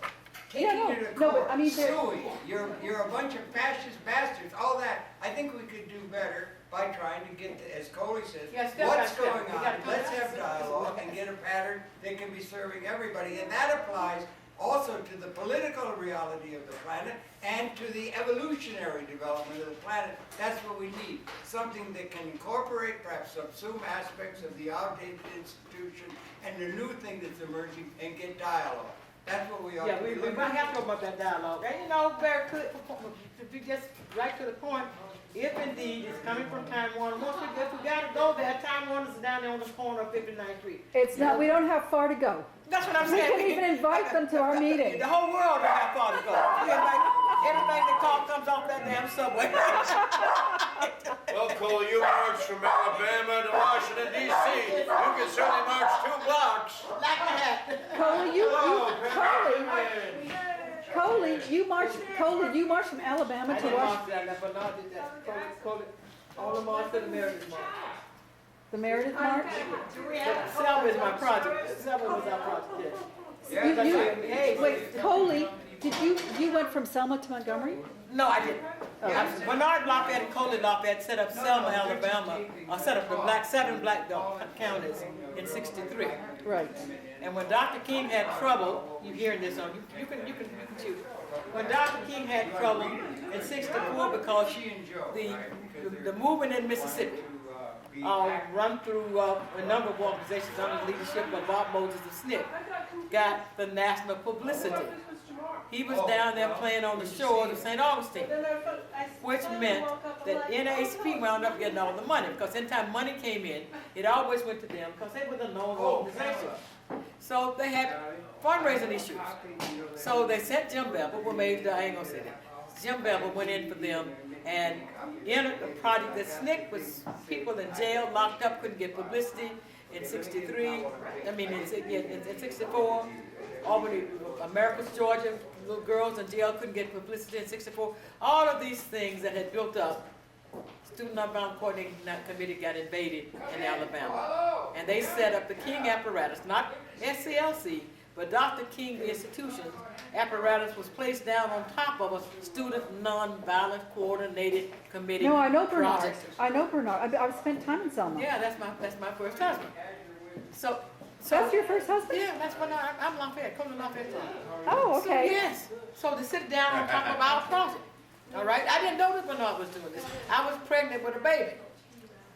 Yeah, taking no, you to no, but court, I mean, there- suing, you're a bunch of fascist bastards, all that. I think we could do better by trying to get, as Colia says, Yeah, step by what's step. going We on. gotta go Let's step have by step. dialogue and get a pattern that can be serving everybody. And that applies also to the political reality of the planet and to the evolutionary development of the planet. That's what we need. Something that can incorporate, perhaps subsume aspects of the outdated institution and the new thing that's emerging and get dialogue. That's what we ought Yeah, to be we looking might have at. to open up that dialogue. And you know, very good, to be just right to the point, if indeed it's coming from Time Warner, if we gotta go there, Time Warner's down there on the corner of 59th Street. It's not, we don't have far to go. That's what I'm We saying. can even invite them to our meeting. The whole world don't have far to go. Everything that comes off that damn subway. Well, Cole, you marched from Alabama to Washington, D.C. You can certainly march 2 blocks. Like that. Coley, you marched from Alabama I to didn't Washington. march that, but not did that. Call it, all the march to the Meredith March. The Meredith March? Selma is my project. Selma was our project, yes. You, wait, Coley, you went from Selma to Montgomery? No, I didn't. Bernard Lafayette and Colia Lafayette set up Selma, Alabama, set up the 7 black belt counties in '63. Right. And when Dr. King had trouble, you hearing this on, you can choose. When Dr. King had trouble in '64 because the movement in Mississippi run through a number of organizations under the leadership of Bob Moses of SNP, got the national publicity. He was down there playing on the shores of St. Augustine, which meant that NAACP wound up getting all the money, because anytime money came in, it always went to them, because they were the known organization. So they had fundraising issues. So they sent Jim Bevel, I ain't gonna say that. Jim Bevel went in for them and entered a project that SNCC was people in jail, locked up, couldn't get publicity in '63, in '64. Albany, Americus, Georgia, little girls in jail couldn't get publicity in '64. All of these things that had built up, Student Nonviolent Coordinating Committee got invaded in Alabama. And they set up the King apparatus, not SCLC, but Dr. King institution apparatus was placed down on top of a Student Nonviolent Coordinated Committee. No, I know Bernard. project. I know Bernard. I've spent time in Selma. Yeah, that's my first husband. So That's your first husband? yeah, that's when I'm Lafayette, Colia Lafayette. Oh, So, okay. yes, so to sit down on top of our project, all right? I didn't know that Bernard was doing this. I was pregnant with a baby.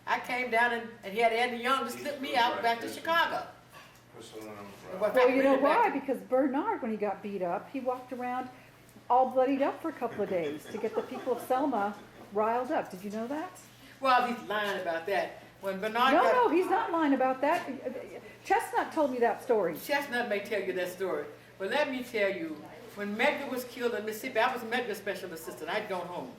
I came down and he had Andy Young to slip me out back to Chicago. Well, you know why? Because Bernard, when he got beat up, he walked around all bloodied up for a couple of days to get the people of Selma riled up. Did you know that? Well, he's lying about that. When Bernard No, he's not lying about that. Chestnut told me that story. Chestnut may tell you that story, but let me tell you, when Medgar was killed in Mississippi, I was Medgar's special assistant. I'd gone home.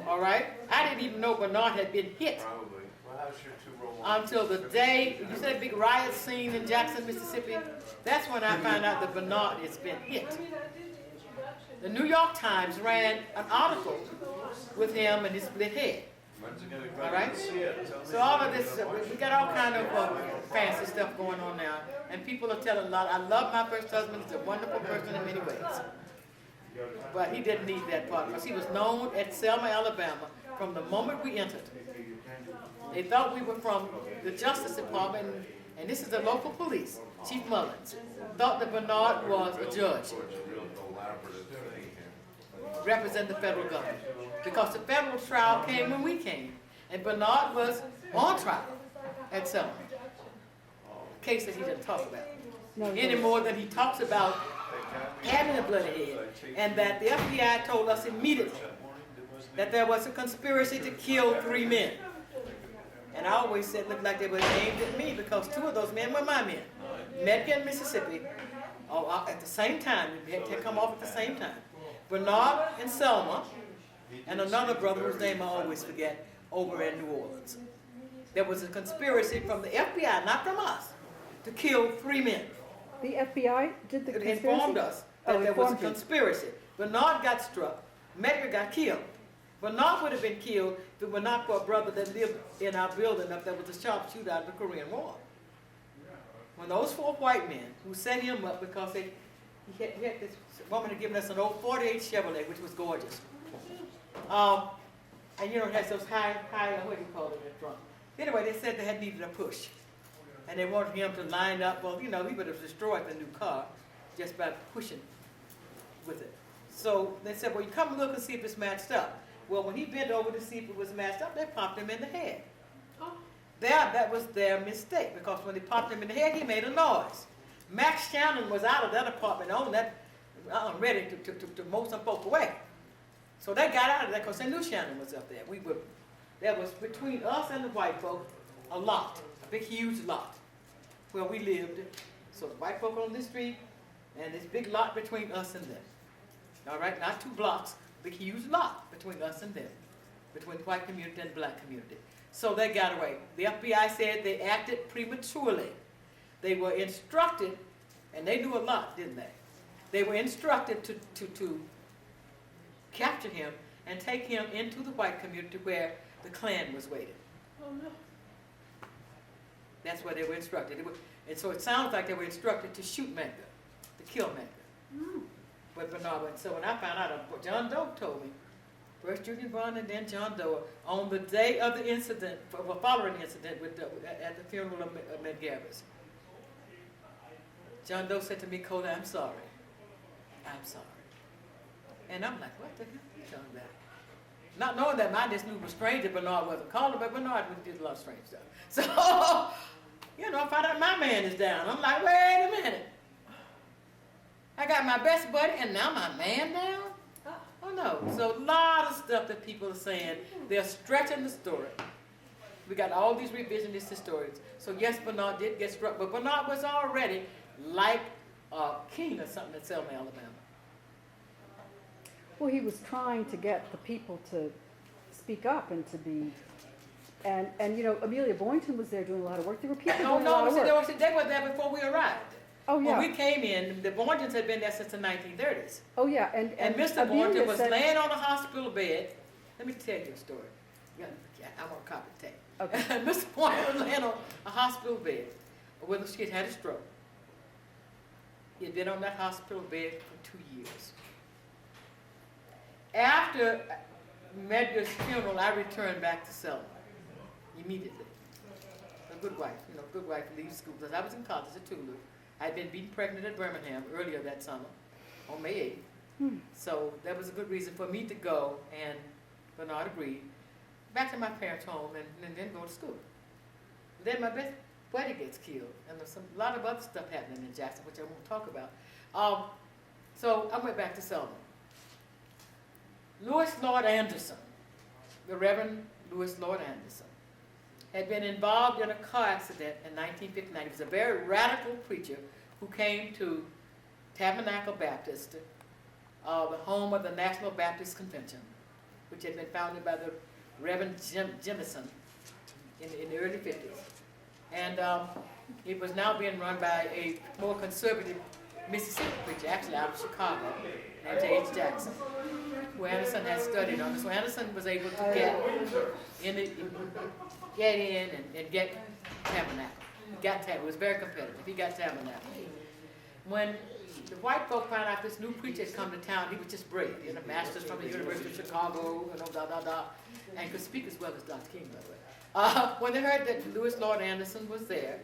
All right? I didn't even know Bernard had been hit. Probably. Well, how's your 2 roll on? Until the day, you said big riot scene in Jackson, Mississippi? That's when I found out that Bernard has been hit. The New York Times ran an article with him and his split head. When's it gonna All come right? and see it? Tell me. So all of this, we got all kind of fancy stuff going on now. And people are telling a lot. I love my first husband. He's a wonderful person in many ways. But he didn't need that part because he was known at Selma, Alabama from the moment we entered. They thought we were from the Justice Department, and this is the local police, Chief Mullins, thought that Bernard was a judge, It's a real collaborative thing here. represent the federal government. Because the federal trial came when we came, and Bernard was on trial at Selma. Case that he didn't talk about No, any more than he talks about having a bloody head, and that the FBI told us immediately that there was a conspiracy to kill 3 men. And I always said it looked like they were aimed at me because 2 of those men were my men. Medgar in Mississippi at the same time, they had to come off at the same time. Bernard and Selma, and another brother whose name I always forget, over in New Orleans. There was a conspiracy from the FBI, not from us, to kill 3 men. The FBI did the It conspiracy? informed us that there was a informed you. conspiracy. Bernard got struck. Medgar got killed. Bernard would have been killed if it were not for a brother that lived in our building up there was a sharpshooter out of the Korean War. When those 4 white men who set him up because he had this woman had given us an old 48 Chevrolet, which was gorgeous. And you know, it has those high, what do you call it in front? Anyway, they said they had needed a push. And they wanted him to line up, well, you know, he would have destroyed the new car just by pushing with it. So they said, well, you come and look and see if it's matched up. Well, when he bent over to see if it was matched up, they popped him in the head. That was their mistake, because when they popped him in the head, he made a noise. Max Shannon was out of that apartment on that, ready to mow some folk away. So they got out of there because they knew Shannon was up there. There was between us and the white folk a lot, a big huge lot where we lived. So the white folk on this street and this big lot between us and them. All right, not 2 blocks, big huge lot between us and them, between the white community and the black community. So they got away. The FBI said they acted prematurely. They were instructed, and they knew a lot, didn't they? They were instructed to capture him and take him into the white community where the Klan was waiting. Oh, no. That's where they were instructed. And so it sounds like they were instructed to shoot Medgar, to kill Medgar. But Bernard went. So when I found out, John Doe told me, first Junior Bond and then John Doe, on the day of the incident, following the incident at the funeral of Medgar's. John Doe said to me, Colia, I'm sorry. I'm sorry. And I'm like, what the hell are you talking about? Not knowing that I just knew was strange that Bernard wasn't calling, but Bernard did a lot of strange stuff. So, you know, I found out my man is down. I'm like, wait a minute. I got my best buddy and now my man down? Oh no. So a lot of stuff that people are saying, they're stretching the story. We got all these revisionist historians. So yes, Bernard did get struck, but Bernard was already like a king or something at Selma, Alabama. Well, he was trying to get the people to speak up and to be, and you know, Amelia Boynton was there doing a lot of work. There were people doing a lot of work. They were there before we arrived. Oh yeah. When we came in, the Boyntons had been there since the 1930s. Oh yeah, and Mr. Boynton was said, laying on a hospital bed. Let me tell you a story. Yeah, I want a copy of tape. Okay. Mr. Boynton was laying on a hospital bed with he had a stroke. He had been on that hospital bed for 2 years. After Medgar's funeral, I returned back to Selma immediately. A good wife, you know, good wife leaves school because I was in college at Tulu. I'd been beaten pregnant at Birmingham earlier that summer, on May 8th. So that was a good reason for me to go, and Bernard agreed, back to my parents' home and then go to school. Then my best buddy gets killed, and there's a lot of other stuff happening in Jackson, which I won't talk about. So I went back to Selma. Louis Lord Anderson, the Reverend Louis Lord Anderson, had been involved in a car accident in 1959. He was a very radical preacher who came to Tabernacle Baptist, the home of the National Baptist Convention, which had been founded by the Reverend Jemison in the early 50s. And it was now being run by a more conservative Mississippi preacher, actually out of Chicago, named J.H. Jackson, who Anderson had studied under. So Anderson was able to get in and get Tabernacle. He got Tabernacle. It was very competitive. He got Tabernacle. When the white folk found out this new preacher had come to town, he was just brilliant. He had a master's from the University of Chicago, and could speak as well as Dr. King, by the way. When they heard that Louis Lord Anderson was there,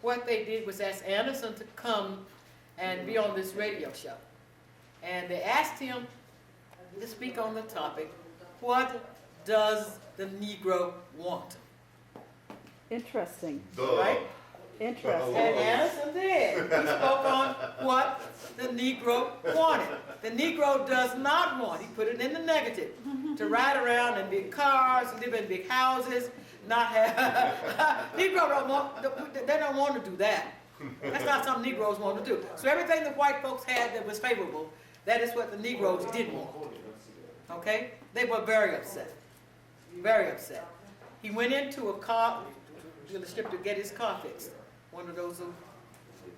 what they did was ask Anderson to come and be on this radio show. And they asked him to speak on the topic, what does the Negro want? Interesting. Right? Interesting. And Anderson did. He spoke on what the Negro wanted. The Negro does not want, he put it in the negative, to ride around in big cars, live in big houses, not have, Negro don't want, they don't want to do that. That's not something Negroes want to do. So everything the white folks had that was favorable, that is what the Negroes didn't want. Okay? They were very upset. Very upset. He went into a car dealership to get his car fixed. One of those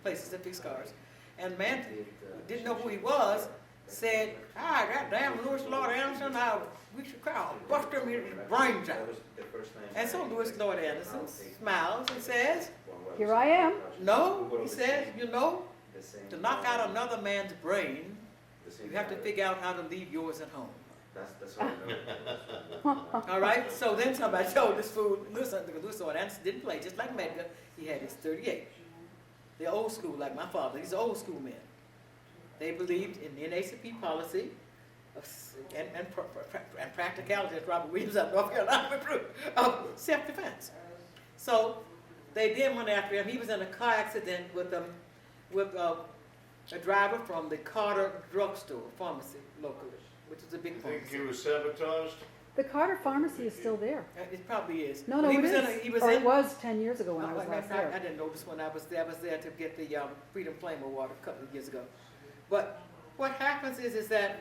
places that fix cars. And the man didn't know who he was, said, that damn Louis Lord Anderson, we should cry, bust him his brains out. And so Louis Lord Anderson smiles and says, Here I am. no, he says, to knock out another man's brain, you have to figure out how to leave yours at home. All right, so then somebody told this fool, listen, Louis Lord Anderson didn't play, just like Medgar, he had his 38. They're old school, like my father, these are old school men. They believed in the ACAP policy and practicality, as Robert Williams out of North Carolina proved, of self-defense. So they then went after him. He was in a car accident with a driver from the Carter drugstore pharmacy locally, which is a big You think pharmacy. he was sabotaged? The Carter Pharmacy is still there. It probably is. No, But he it was is. in a- he was Or in- it was 10 years ago when I was Oh, last I there. didn't know this when I was there. I was there to get the Freedom Flame Award a couple of years ago. But what happens is that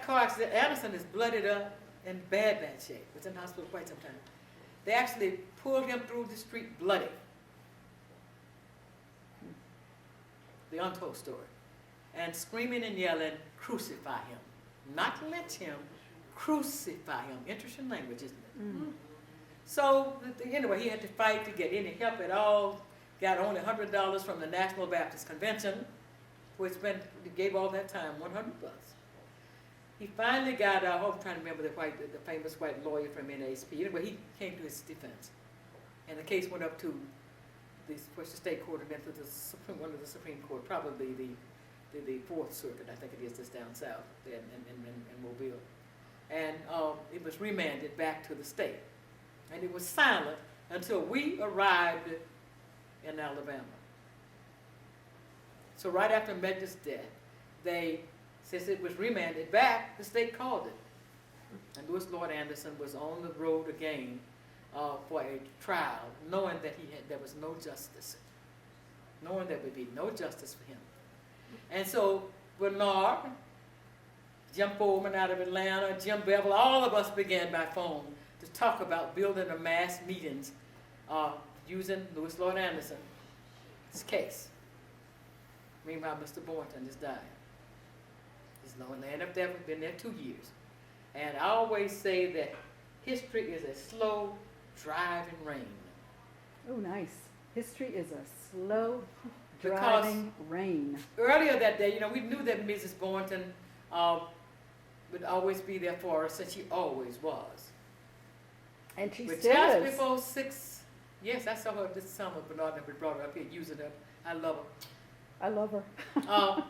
car accident, Anderson is blooded up in bad shape. Was in the hospital quite some time. They actually pulled him through the street bloody. The untold story. And screaming and yelling, crucify him. Not lynch him, crucify him. Interesting language, isn't it? Mm. So, anyway, he had to fight to get any help at all. Got only $100 from the National Baptist Convention, which gave all that time $100. He finally got, I'm trying to remember the famous white lawyer from NASP. Anyway, he came to his defense. And the case went up to the state court and then to one of the Supreme Court, probably the Fourth Circuit, I think it is, just down south there in Mobile. And it was remanded back to the state. And it was silent until we arrived in Alabama. So right after Medgar's death, since it was remanded back, the state called it. And Louis Lord Anderson was on the road again for a trial, knowing that there was no justice, knowing there would be no justice for him. And so Bernard, Jim Foreman out of Atlanta, Jim Bevel, all of us began by phone to talk about building a mass meetings using Louis Lord Anderson's case. Meanwhile, Mr. Barton is dying. He's laying up there, we've been there 2 years. And I always say that history is a slow driving rain. Oh, nice. History is a slow driving rain. Earlier that day, we knew that Mrs. Barton would always be there for us, and she always was. And she But still just is. before 6, yes, I saw her this summer. Bernard never brought her up here, using her. I love her. I love her.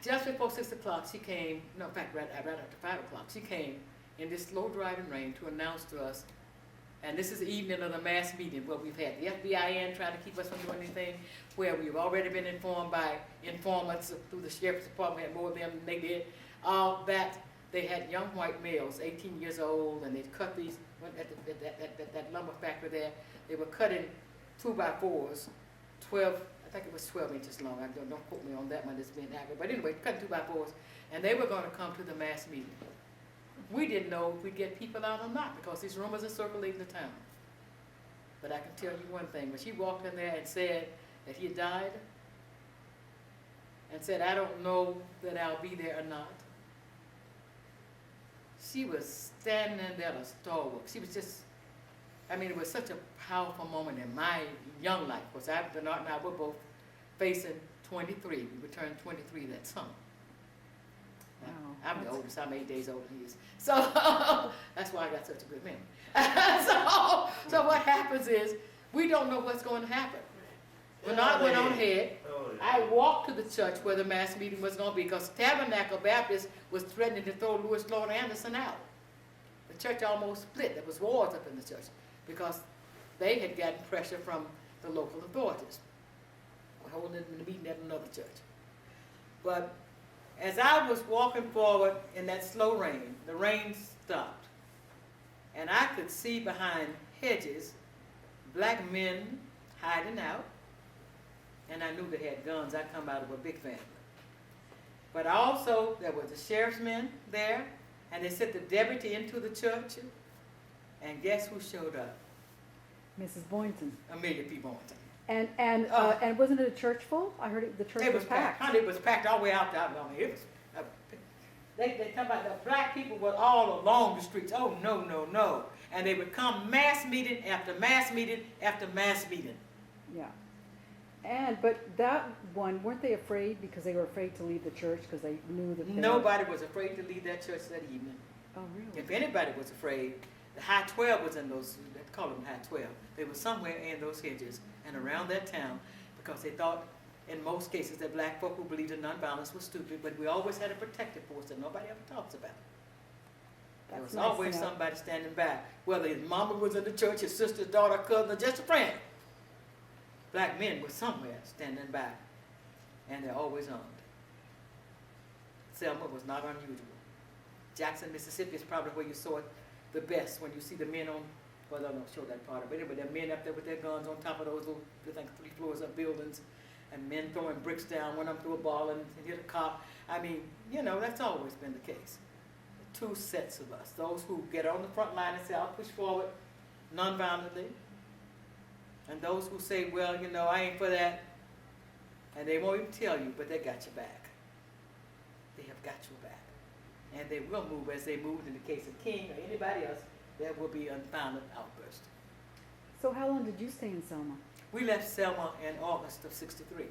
Just before 6 o'clock, she came, no, in fact, right after 5 o'clock, she came in this slow driving rain to announce to us, and this is the evening of the mass meeting where we've had the FBI in trying to keep us from doing anything, where we've already been informed by informants through the sheriff's department, had more of them than they did, that they had young white males, 18 years old, and they'd cut these, at that lumber factory there, they were cutting 2x4s, 12, I think it was 12 inches long. Don't quote me on that one, it's been accurate. But anyway, cutting 2x4s, and they were going to come to the mass meeting. We didn't know if we'd get people out or not because these rumors are circulating the town. But I can tell you one thing, when she walked in there and said that he had died, and said, I don't know that I'll be there or not, she was standing there a stalwart. She was just, it was such a powerful moment in my young life, because Bernard and I were both facing 23. We would turn 23 that summer. Wow. I'm the oldest. I'm 8 days older than he is. So that's why I got such a good memory. so what happens is we don't know what's going to happen. Bernard went on ahead. I walked to the church where the mass meeting was going to be because Tabernacle Baptist was threatening to throw Louis Lord Anderson out. The church almost split. There was wars up in the church because they had gotten pressure from the local authorities. We're holding the meeting at another church. But as I was walking forward in that slow rain, the rain stopped. And I could see behind hedges black men hiding out. and I knew they had guns. I come out of a big family. But also, there was the sheriff's men there, and they sent the deputy into the church, and guess who showed up? Mrs. Boynton. Amelia P. Boynton. And wasn't it a church full? I heard the church It was packed. Honey, it was packed all the way out there. I mean, it was, they talk about the black people were all along the streets. Oh, no, no, no. And they would come mass meeting after mass meeting after mass meeting. Yeah. But that one, weren't they afraid because they were afraid to leave the church because they knew that Nobody was afraid to leave that church that evening. Oh, really? If anybody was afraid, the High 12 was in those, they call them High 12. They were somewhere in those hedges and around that town because they thought, in most cases, that black folk who believed in nonviolence was stupid, but we always had a protective force that nobody ever talks about. There was nice always to know. somebody standing by, whether his mama was in the church, his sister's daughter, cousin, or just a friend. Black men were somewhere standing by, and they're always armed. Selma was not unusual. Jackson, Mississippi is probably where you saw it the best, when you see the men on, well, I don't show that part of it, but there are men up there with their guns on top of those little, I think 3 floors of buildings, and men throwing bricks down, one of them threw a ball and hit a cop. I mean, you know, that's always been the case. Two sets of us, those who get on the front line and say, I'll push forward nonviolently, and those who say, well, you know, I ain't for that, and they won't even tell you, but they got your back. They have got your back. And they will move as they moved in the case of King or anybody else. There will be a violent outburst. So how long did you stay in Selma? We left Selma in August of '63.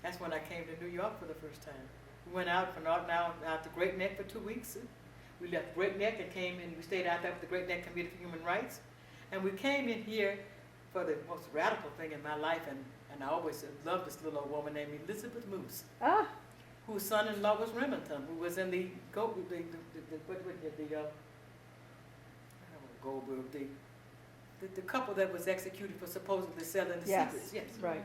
That's when I came to New York for the first time. We went out to Great Neck for 2 weeks. We left Great Neck and came in, we stayed out there with the Great Neck Committee for Human Rights. And we came in here for the most radical thing in my life, and I always loved this little old woman named Elizabeth Moose, whose son-in-law was Remington, who was in the the couple that was executed for supposedly selling the secrets. Yes, right.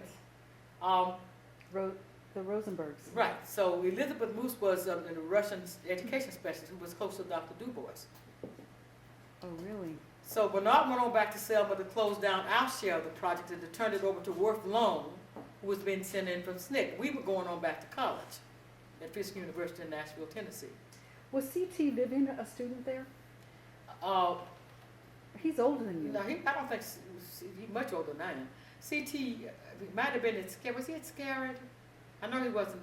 The Rosenbergs. Right. So Elizabeth Moose was a Russian education specialist who was close to Dr. Du Bois. Oh, really? So Bernard went on back to Selma to close down our share of the project and to turn it over to Worth Long, who was being sent in from SNCC. We were going on back to college at Fisk University in Nashville, Tennessee. Was C.T. Vivian a student there? He's older than you. No, I don't think he's much older than I am. C.T. might have been at Scarrett. Was he at Scarrett? I know he wasn't.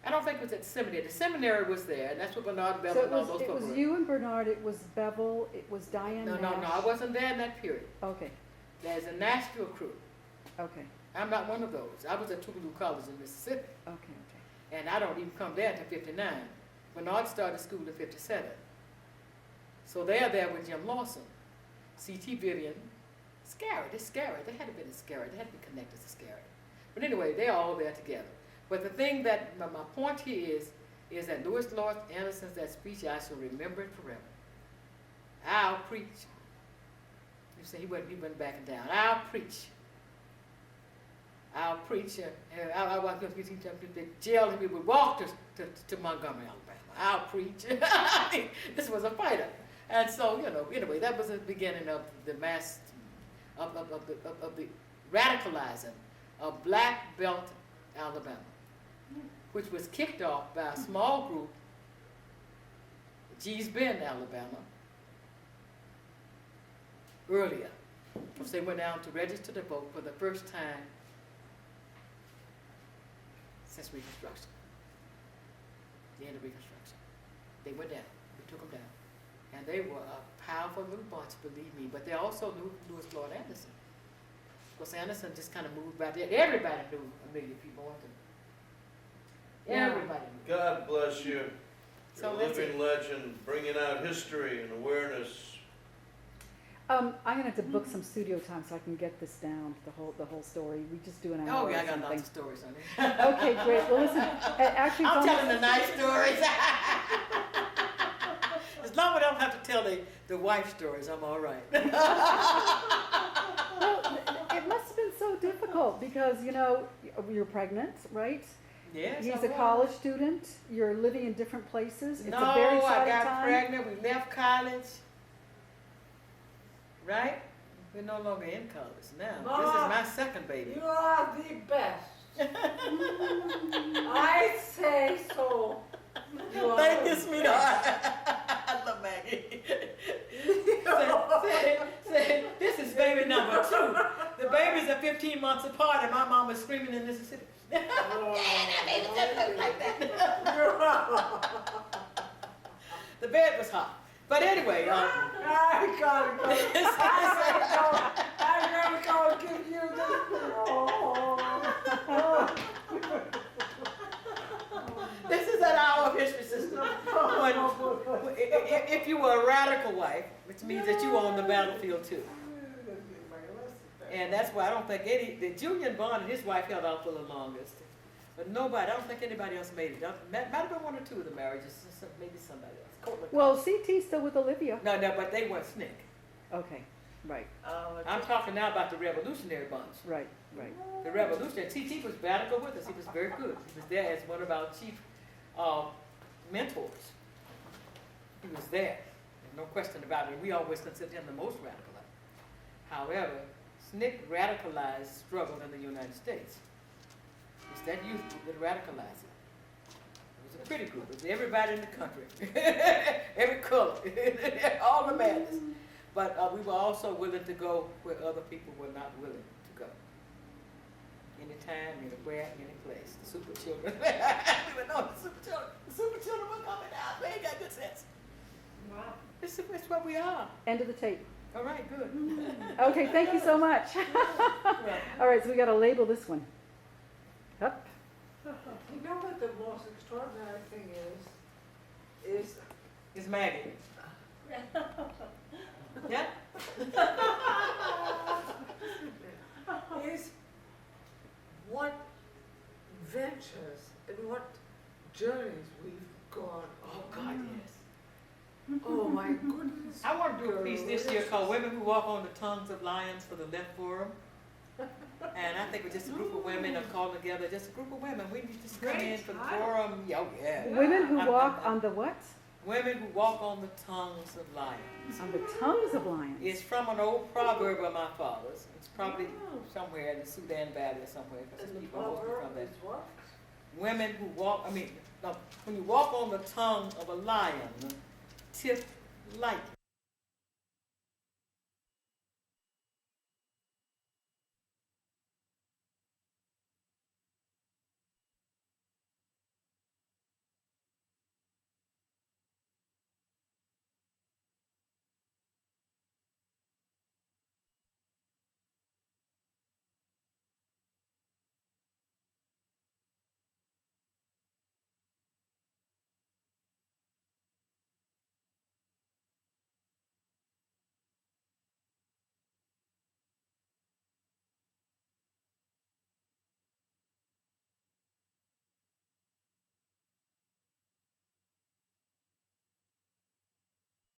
I don't think it was at the seminary. The seminary was there, and that's what Bernard Bevel and all those people were. It was you and Bernard, it was Bevel, it was Diane Nash. No, I wasn't there in that period. Okay. There's a Nashville crew. Okay. I'm not one of those. I was at Tougaloo College in Mississippi. Okay. And I don't even come there until '59. Bernard started school in '57. So they're there with Jim Lawson, C.T. Vivian, Scarrett. It's Scarrett. They had to be in Scarrett. They had to be connected to Scarrett. But anyway, they're all there together. But the thing that, my point here is that Louis Lord Anderson's that speech, I shall remember it forever. I'll preach. You see, he went back and down. I'll preach. I was going to jail him. We would walk to Montgomery, Alabama. I'll preach. This was a fighter. And so, you know, anyway, that was the beginning of the mass, of the radicalizing of Black Belt Alabama, which was kicked off by a small group, Gee's Bend, Alabama, earlier. Because they went down to register to vote for the first time since Reconstruction, the end of Reconstruction. They went down, we took them down. And they were a powerful little bunch, believe me, but they also knew Louis Lord Anderson. Because Anderson just kind of moved back there. Everybody knew Amelia P. Boynton. Everybody knew. God bless you. So You're a that's living legend, bringing out history and awareness. I'm gonna have to book some studio time so I can get this down, the whole story. We just do an hour. Oh yeah, I or got something. lots of stories on it. Okay, great. Well, listen, actually, I'm it's telling the nice stories. As long as I don't have to tell the wife stories, I'm all right. Well, it must have been so difficult because, you know, you're pregnant, right? Yes, He's I a was. college student. You're living in different places. It's No, a very I exciting got time. pregnant. We left college. Right? We're no longer in college now. This Mom, is my second baby. You are the best. I say so. You are Thank you, the sweetheart. I love Maggie. Say, this is baby number 2. The babies are 15 months apart, and my mom was screaming in Mississippi. The bed was hot. But anyway, I gotta go. I gotta go give you this. this is an hour of history, sister. If you were a radical wife, which means that you were on the battlefield too. And that's why I don't think the Julian Bond and his wife held out for the longest. But nobody, I don't think anybody else made it. Might have been 1 or 2 of the marriages, maybe somebody else. Well, CT's still with Olivia. No, but they weren't SNCC. Okay, right, I'm talking now about the revolutionary bonds. right, right. The revolutionary, TT was radical with us. He was very good. He was there as one of our chief mentors. He was there. There's no question about it. We always considered him the most radical. However, SNCC radicalized struggle in the United States. It's that youth that radicalized it. It was a pretty group. It was everybody in the country. Every color. All the madness. But we were also willing to go where other people were not willing to go. Anytime, anywhere, any place. The super children. We were known the super children. The super children were coming out. They ain't got good sense. Wow. It's what we are. End of the tape. All right, good. Okay, thank you so much. All right, so we gotta label this one. Up. You know what the most extraordinary thing is It's Maggie. Yeah? is what ventures and what journeys we've gone on. Oh, God, yes. Oh my goodness. I want to do a piece this year called Women Who Walk on the Tongues of Lions for the Left Forum. And I think we're just a group of women have called together, just a group of women. We need to just come in for the forum. Oh, yeah. Women who walk on the what? Women who walk on the tongues of lions. On the tongues of lions. It's from an old proverb of my father's. It's probably somewhere in the Sudan Valley or somewhere, because And the people mostly proverb from there. is what? Women who walk, no, when you walk on the tongue of a lion, tip light.